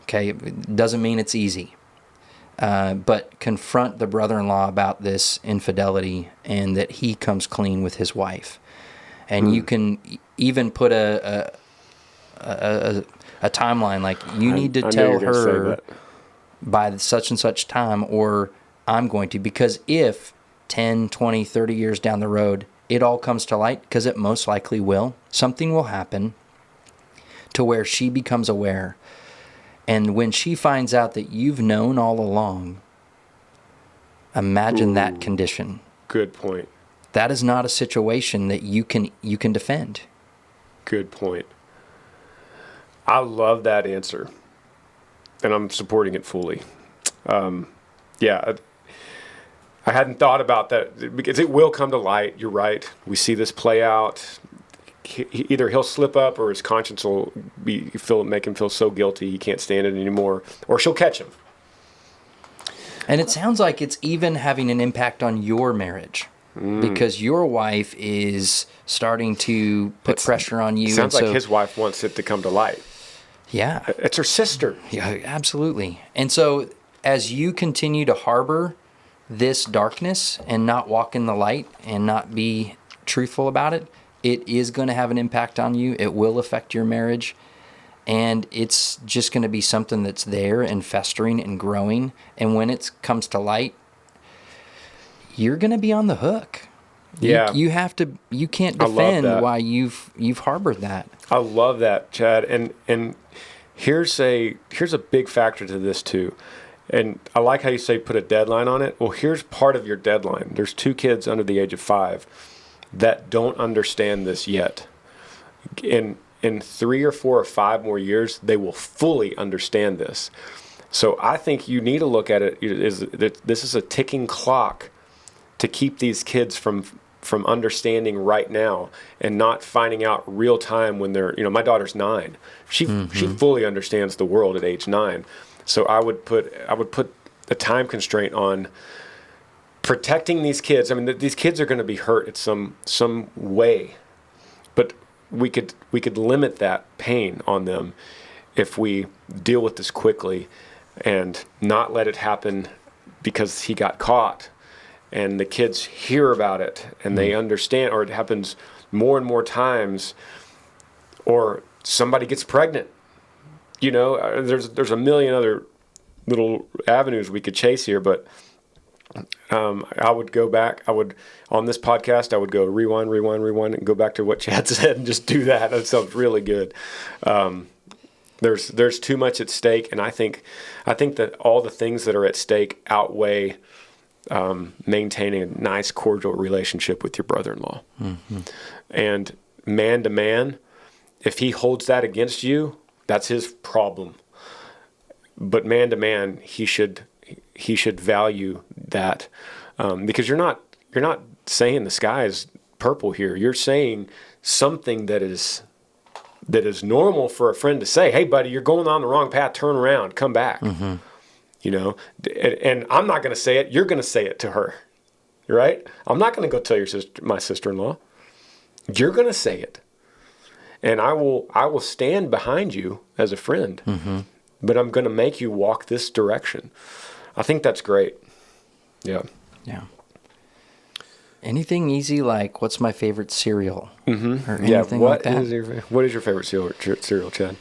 okay? It doesn't mean it's easy. But confront the brother-in-law about this infidelity and that he comes clean with his wife. And you can even put a timeline, like you need to tell her by such and such time, or I'm going to, because if 10, 20, 30 years down the road, it all comes to light, because it most likely will, something will happen to where she becomes aware. And when she finds out that you've known all along, imagine that condition. Good point. That is not a situation that you can defend. Good point. I love that answer, and I'm supporting it fully. I hadn't thought about that, because it will come to light. You're right. We see this play out. Either he'll slip up, or his conscience will make him feel so guilty he can't stand it anymore, or she'll catch him. And it sounds like it's even having an impact on your marriage, because your wife is starting to put pressure on you. Sounds like his wife wants it to come to light. Yeah. It's her sister. Yeah, absolutely. And so as you continue to harbor this darkness and not walk in the light and not be truthful about it, it is going to have an impact on you. It will affect your marriage. And it's just going to be something that's there and festering and growing. And when it comes to light, you're going to be on the hook. Yeah. You can't defend why you've harbored that. I love that, Chad. And here's a big factor to this too. And I like how you say put a deadline on it. Well, here's part of your deadline. There's 2 kids under the age of 5 that don't understand this yet. In 3 or 4 or 5 more years, they will fully understand this. So I think you need to look at it as that this is a ticking clock to keep these kids from understanding right now and not finding out real time when they're, my daughter's 9. She fully understands the world at age 9. So I would put a time constraint on protecting these kids. I mean, these kids are going to be hurt at some way, but we could limit that pain on them if we deal with this quickly and not let it happen because he got caught, and the kids hear about it and they understand, or it happens more and more times, or somebody gets pregnant. There's a million other little avenues we could chase here, but I would go back. On this podcast, I would go rewind, and go back to what Chad said and just do that. That sounds really good. There's too much at stake, and I think that all the things that are at stake outweigh maintaining a nice, cordial relationship with your brother-in-law. Mm-hmm. And man to man, if he holds that against you, that's his problem. But man to man, he should value that, because you're not saying the sky is purple here. You're saying something that is normal for a friend to say. Hey, buddy, you're going on the wrong path. Turn around. Come back. Mm-hmm. And I'm not going to say it. You're going to say it to her, right? I'm not going to go tell my sister-in-law. You're going to say it, and I will stand behind you as a friend. Mm-hmm. But I'm going to make you walk this direction. I think that's great. Yeah. Yeah. Anything easy like what's my favorite cereal? Mm-hmm. Or anything like that? What is your favorite cereal, Chad?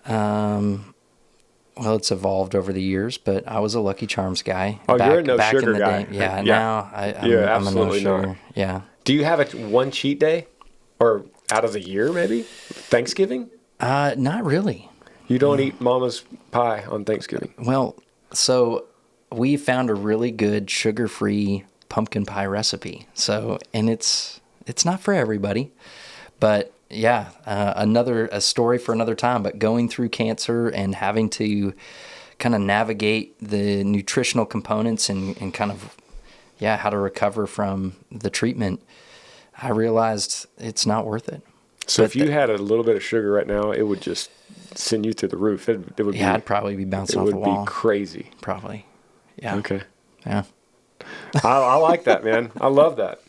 Well, it's evolved over the years, but I was a Lucky Charms guy. Oh, you're a no-sugar guy. Yeah, now I'm absolutely a no-sugar. Not. Yeah. Do you have one cheat day? Or out of the year, maybe? Thanksgiving? Not really. You don't eat Mama's pie on Thanksgiving? Well, so we found a really good sugar-free pumpkin pie recipe. And it's not for everybody, but yeah, a story for another time. But going through cancer and having to kind of navigate the nutritional components and kind of how to recover from the treatment, I realized it's not worth it. So if you had a little bit of sugar right now, it would just send you through the roof. It would I'd probably be bouncing off the wall. It would be crazy. Probably. Yeah. Okay. Yeah. I like that, man. I love that.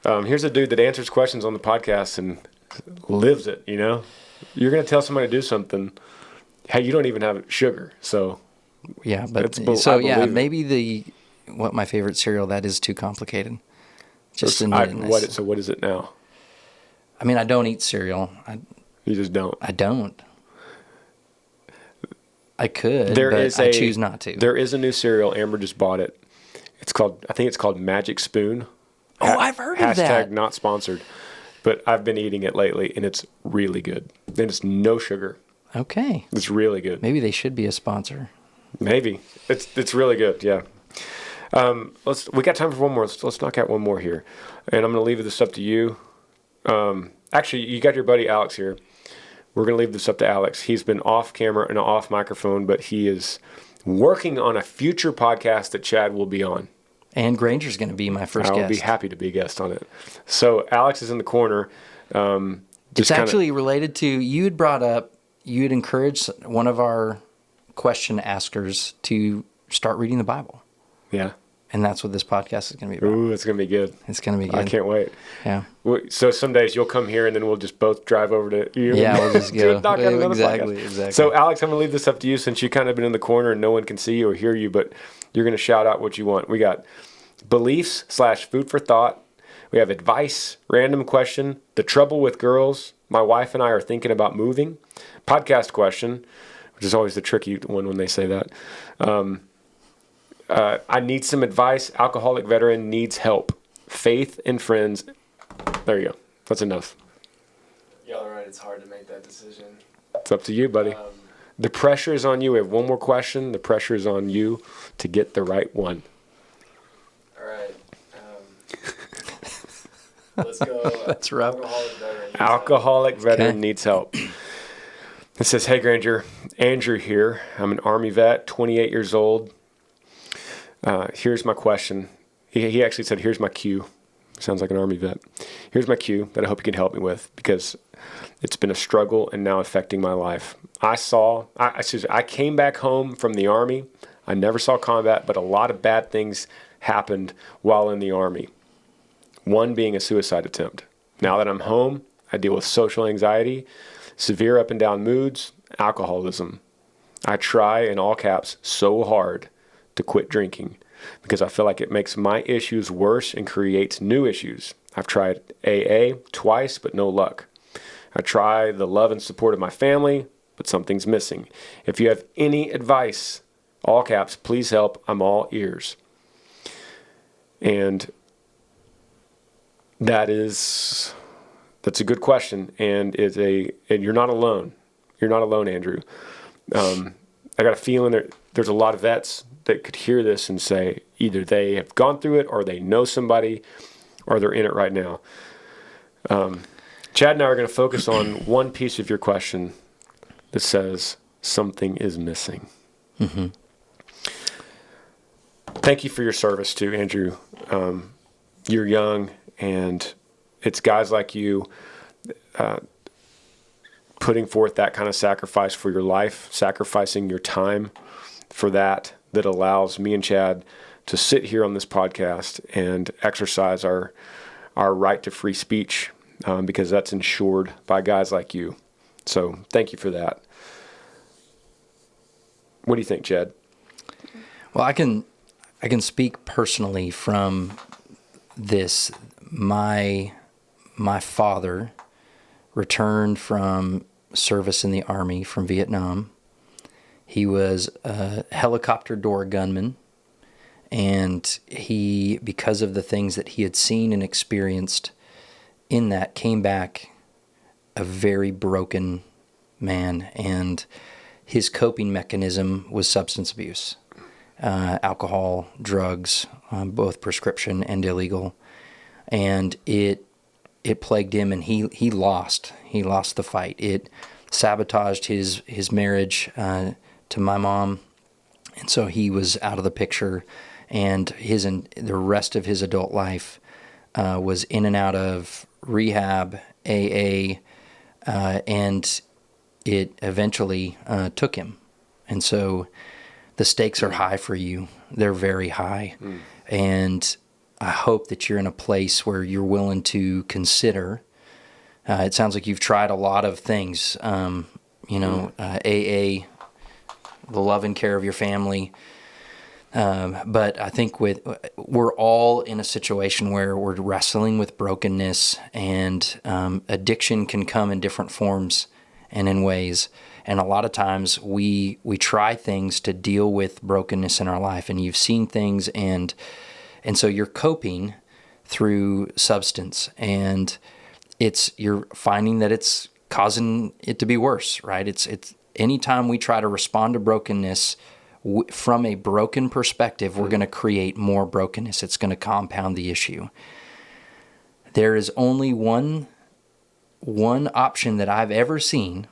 Here's a dude that answers questions on the podcast and lives it, You're going to tell somebody to do something. Hey, you don't even have sugar. So yeah, but maybe what my favorite cereal, that is too complicated. Just what is it now? I mean, I don't eat cereal. You just don't? I don't. I could, I choose not to. There is a new cereal. Amber just bought it. I think it's called Magic Spoon. Oh, I've heard of that. # not sponsored. But I've been eating it lately, and it's really good. And it's no sugar. Okay. It's really good. Maybe they should be a sponsor. Maybe. It's really good, yeah. We got time for one more. Let's knock out one more here. And I'm going to leave this up to you. Actually, you got your buddy Alex here. We're going to leave this up to Alex. He's been off camera and off microphone, but he is working on a future podcast that Chad will be on. And Granger's going to be my first guest. I'll be happy to be a guest on it. So Alex is in the corner. It's actually related to, you had brought up, you had encouraged one of our question askers to start reading the Bible. Yeah. And that's what this podcast is going to be about. Ooh, it's going to be good. It's going to be good. I can't wait. Yeah. So some days you'll come here and then we'll just both drive over to you. Yeah, we'll just go. Exactly. So Alex, I'm going to leave this up to you since you kind of been in the corner and no one can see you or hear you, but you're going to shout out what you want. We got beliefs / food for thought. We have advice, random question, the trouble with girls. My wife and I are thinking about moving. Podcast question, which is always the tricky one when they say that. I need some advice. Alcoholic veteran needs help. Faith and friends. There you go. That's enough. Y'all are right. It's hard to make that decision. It's up to you, buddy. The pressure is on you. We have one more question. The pressure is on you to get the right one. All right. Let's go. That's rough. Alcoholic veteran needs help. It says, hey, Granger. Andrew here. I'm an Army vet, 28 years old. Here's my question. He actually said, here's my cue. Sounds like an Army vet. Here's my cue that I hope you can help me with because it's been a struggle and now affecting my life. I came back home from the Army. I never saw combat, but a lot of bad things happened while in the Army. One being a suicide attempt. Now that I'm home, I deal with social anxiety, severe up and down moods, alcoholism. I try, in all caps, so hard to quit drinking because I feel like it makes my issues worse and creates new issues. I've tried AA twice, but no luck. I try the love and support of my family, but something's missing. If you have any advice, all caps, please help. I'm all ears. And that's a good question, and and you're not alone. You're not alone, Andrew. I got a feeling there's a lot of vets that could hear this and say either they have gone through it or they know somebody or they're in it right now. Chad and I are going to focus on one piece of your question that says something is missing. Mm-hmm. Thank you for your service too, Andrew. You're young, and it's guys like you putting forth that kind of sacrifice for your life, sacrificing your time for that allows me and Chad to sit here on this podcast and exercise our right to free speech because that's ensured by guys like you. So thank you for that. What do you think, Chad? Well, I can speak personally from this. My father returned from service in the Army from Vietnam. He was a helicopter door gunman, and he, because of the things that he had seen and experienced in that, came back a very broken man, and his coping mechanism was substance abuse. Alcohol, drugs, both prescription and illegal. And it plagued him, and he lost the fight. It sabotaged his marriage to my mom, and so he was out of the picture, and the rest of his adult life was in and out of rehab, AA, and it eventually took him. And so the stakes are high for you. They're very high. And I hope that you're in a place where you're willing to consider. It sounds like you've tried a lot of things, AA, the love and care of your family. But I think we're all in a situation where we're wrestling with brokenness, and addiction can come in different forms and in ways. And a lot of times we try things to deal with brokenness in our life, and you've seen things, and so you're coping through substance, and you're finding that it's causing it to be worse, right? It's anytime we try to respond to brokenness from a broken perspective, we're going to create more brokenness. It's going to compound the issue. There is only one option that I've ever seen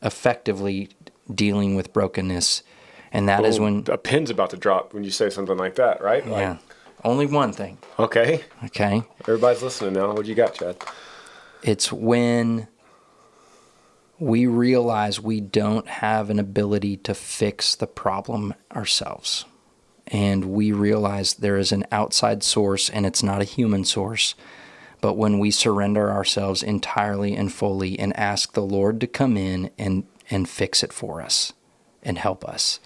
effectively dealing with brokenness, and that is when a pin's about to drop when you say something like that, right? Yeah. Only one thing. Okay. Okay. Everybody's listening now. What you got, Chad? It's when we realize we don't have an ability to fix the problem ourselves. And we realize there is an outside source, and it's not a human source. But when we surrender ourselves entirely and fully and ask the Lord to come in and fix it for us and help us,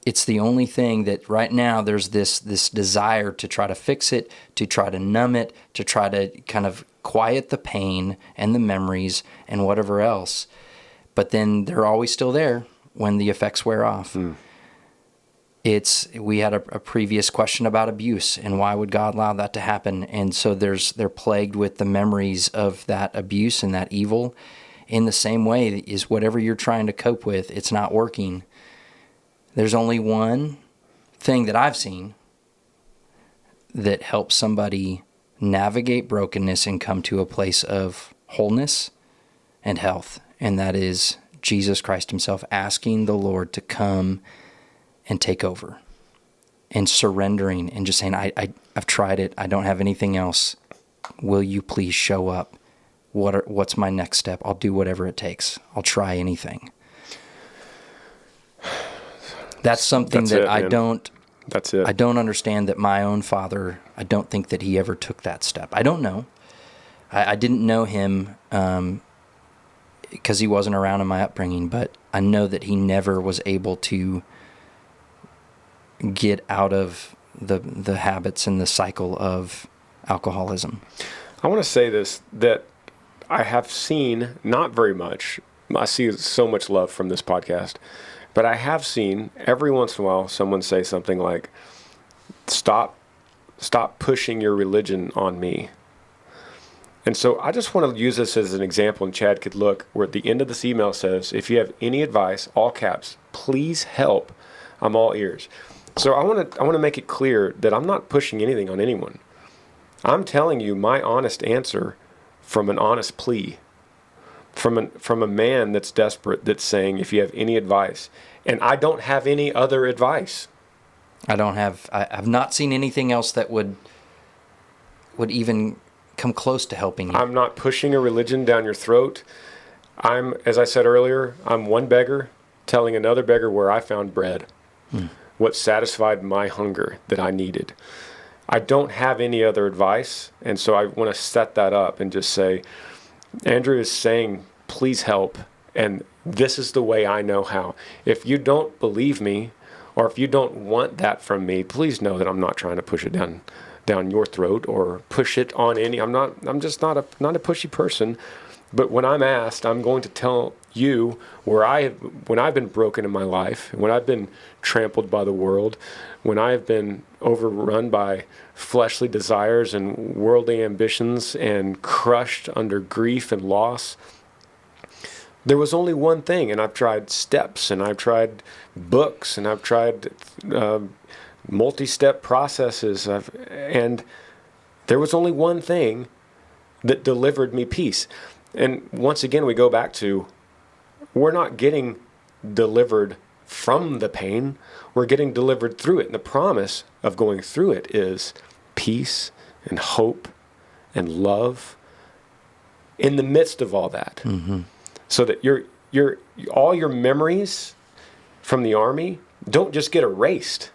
it's the only thing that right now there's this desire to try to fix it, to try to numb it, to try to kind of quiet the pain and the memories and whatever else. But then they're always still there when the effects wear off. We had a previous question about abuse and why would God allow that to happen? And so they're plagued with the memories of that abuse and that evil. In the same way is whatever you're trying to cope with, it's not working. There's only one thing that I've seen that helps somebody navigate brokenness and come to a place of wholeness and health, and that is Jesus Christ himself asking the Lord to come and take over and surrendering and just saying, I've tried it. I don't have anything else. Will you please show up? What's my next step? I'll do whatever it takes. I'll try anything. That's something that I don't understand that my own father, I don't think that he ever took that step. I don't know. I didn't know him because he wasn't around in my upbringing, but I know that he never was able to get out of the habits and the cycle of alcoholism. I want to say this, that I have seen, not very much, I see so much love from this podcast, but I have seen every once in a while someone say something like, stop pushing your religion on me. And so I just want to use this as an example, and Chad could look where at the end of this email says, if you have any advice, all caps, please help. I'm all ears. So I want to make it clear that I'm not pushing anything on anyone. I'm telling you my honest answer from an honest plea, from a man that's desperate, that's saying, if you have any advice, and I don't have any other advice. I've not seen anything else that would even come close to helping you. I'm not pushing a religion down your throat. As I said earlier, I'm one beggar telling another beggar where I found bread, what satisfied my hunger that I needed. I don't have any other advice, and so I want to set that up and just say, Andrew is saying, please help, and this is the way I know how. If you don't believe me, or if you don't want that from me, please know that I'm not trying to push it down your throat or push it on any. I'm just not a pushy person. But when I'm asked, I'm going to tell you when I've been broken in my life, when I've been trampled by the world, when I've been overrun by fleshly desires and worldly ambitions and crushed under grief and loss. There was only one thing, and I've tried steps, and I've tried books, and I've tried multi-step processes, and there was only one thing that delivered me peace. And once again, we go back to, we're not getting delivered from the pain, we're getting delivered through it. And the promise of going through it is peace and hope and love in the midst of all that. Mm-hmm. So that all your memories from the army don't just get erased.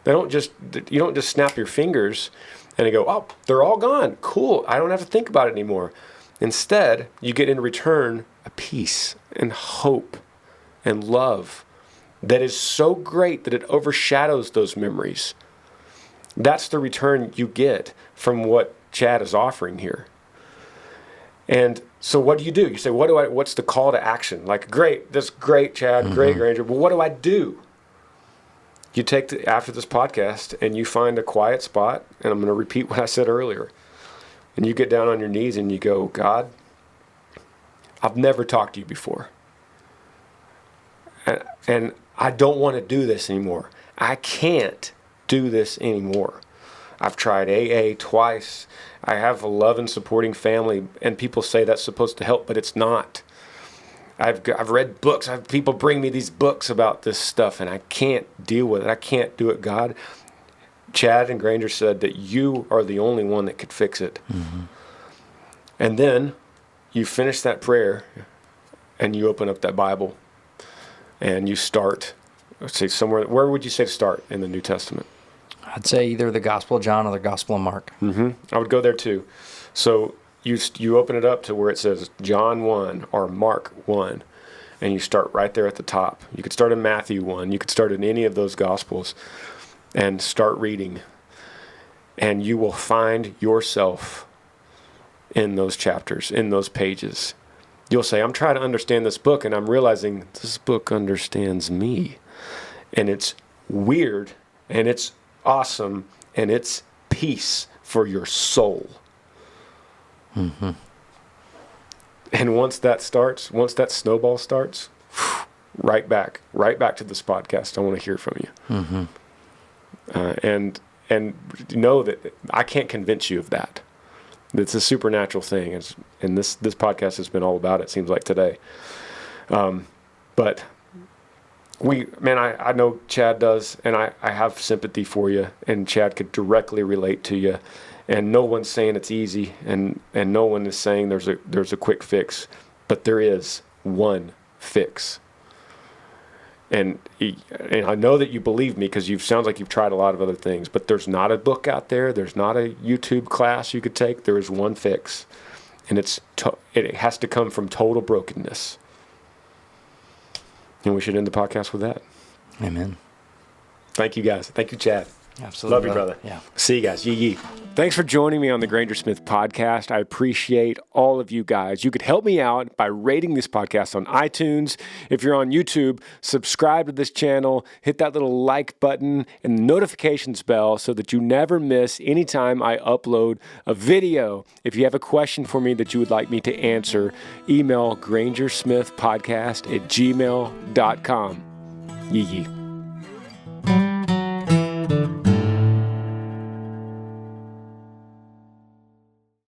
You don't just snap your fingers and you go, oh, they're all gone. Cool. I don't have to think about it anymore. Instead, you get in return a peace and hope and love that is so great that it overshadows those memories. That's the return you get from what Chad is offering here. And so what do? You say, what's the call to action? Like, great, that's great, Chad, great, Granger, but what do I do? You take after this podcast and you find a quiet spot, and I'm going to repeat what I said earlier. And you get down on your knees and you go, God, I've never talked to you before. And I don't want to do this anymore. I can't do this anymore. I've tried AA twice. I have a loving, supporting family, and people say that's supposed to help, but it's not. I've read books. People bring me these books about this stuff, and I can't deal with it. I can't do it, God. Chad and Granger said that you are the only one that could fix it. Mm-hmm. And then you finish that prayer, and you open up that Bible, and you start, say somewhere. Where would you say to start in the New Testament? I'd say either the Gospel of John or the Gospel of Mark. Mm-hmm. I would go there too. So you open it up to where it says John 1 or Mark 1, and you start right there at the top. You could start in Matthew 1. You could start in any of those Gospels and start reading. And you will find yourself in those chapters, in those pages. You'll say, I'm trying to understand this book, and I'm realizing this book understands me. And it's weird, and it's awesome, and it's peace for your soul. Mm-hmm. And once that snowball starts, right back to this podcast. I want to hear from you. Mm-hmm. And know that I can't convince you of that. It's a supernatural thing, and this podcast has been all about it. Seems like today, but I know Chad does, and I have sympathy for you, and Chad could directly relate to you. And no one's saying it's easy, and no one is saying there's a quick fix, but there is one fix. And I know that you believe me because sounds like you've tried a lot of other things, but there's not a book out there. There's not a YouTube class you could take. There is one fix, and it has to come from total brokenness. And we should end the podcast with that. Amen. Thank you, guys. Thank you, Chad. Absolutely. Love you, brother. Yeah. See you guys. Yee yee. Thanks for joining me on the Granger Smith Podcast. I appreciate all of you guys. You could help me out by rating this podcast on iTunes. If you're on YouTube, subscribe to this channel, hit that little like button and the notifications bell so that you never miss any time I upload a video. If you have a question for me that you would like me to answer, email grangersmithpodcast@gmail.com. Yee yee.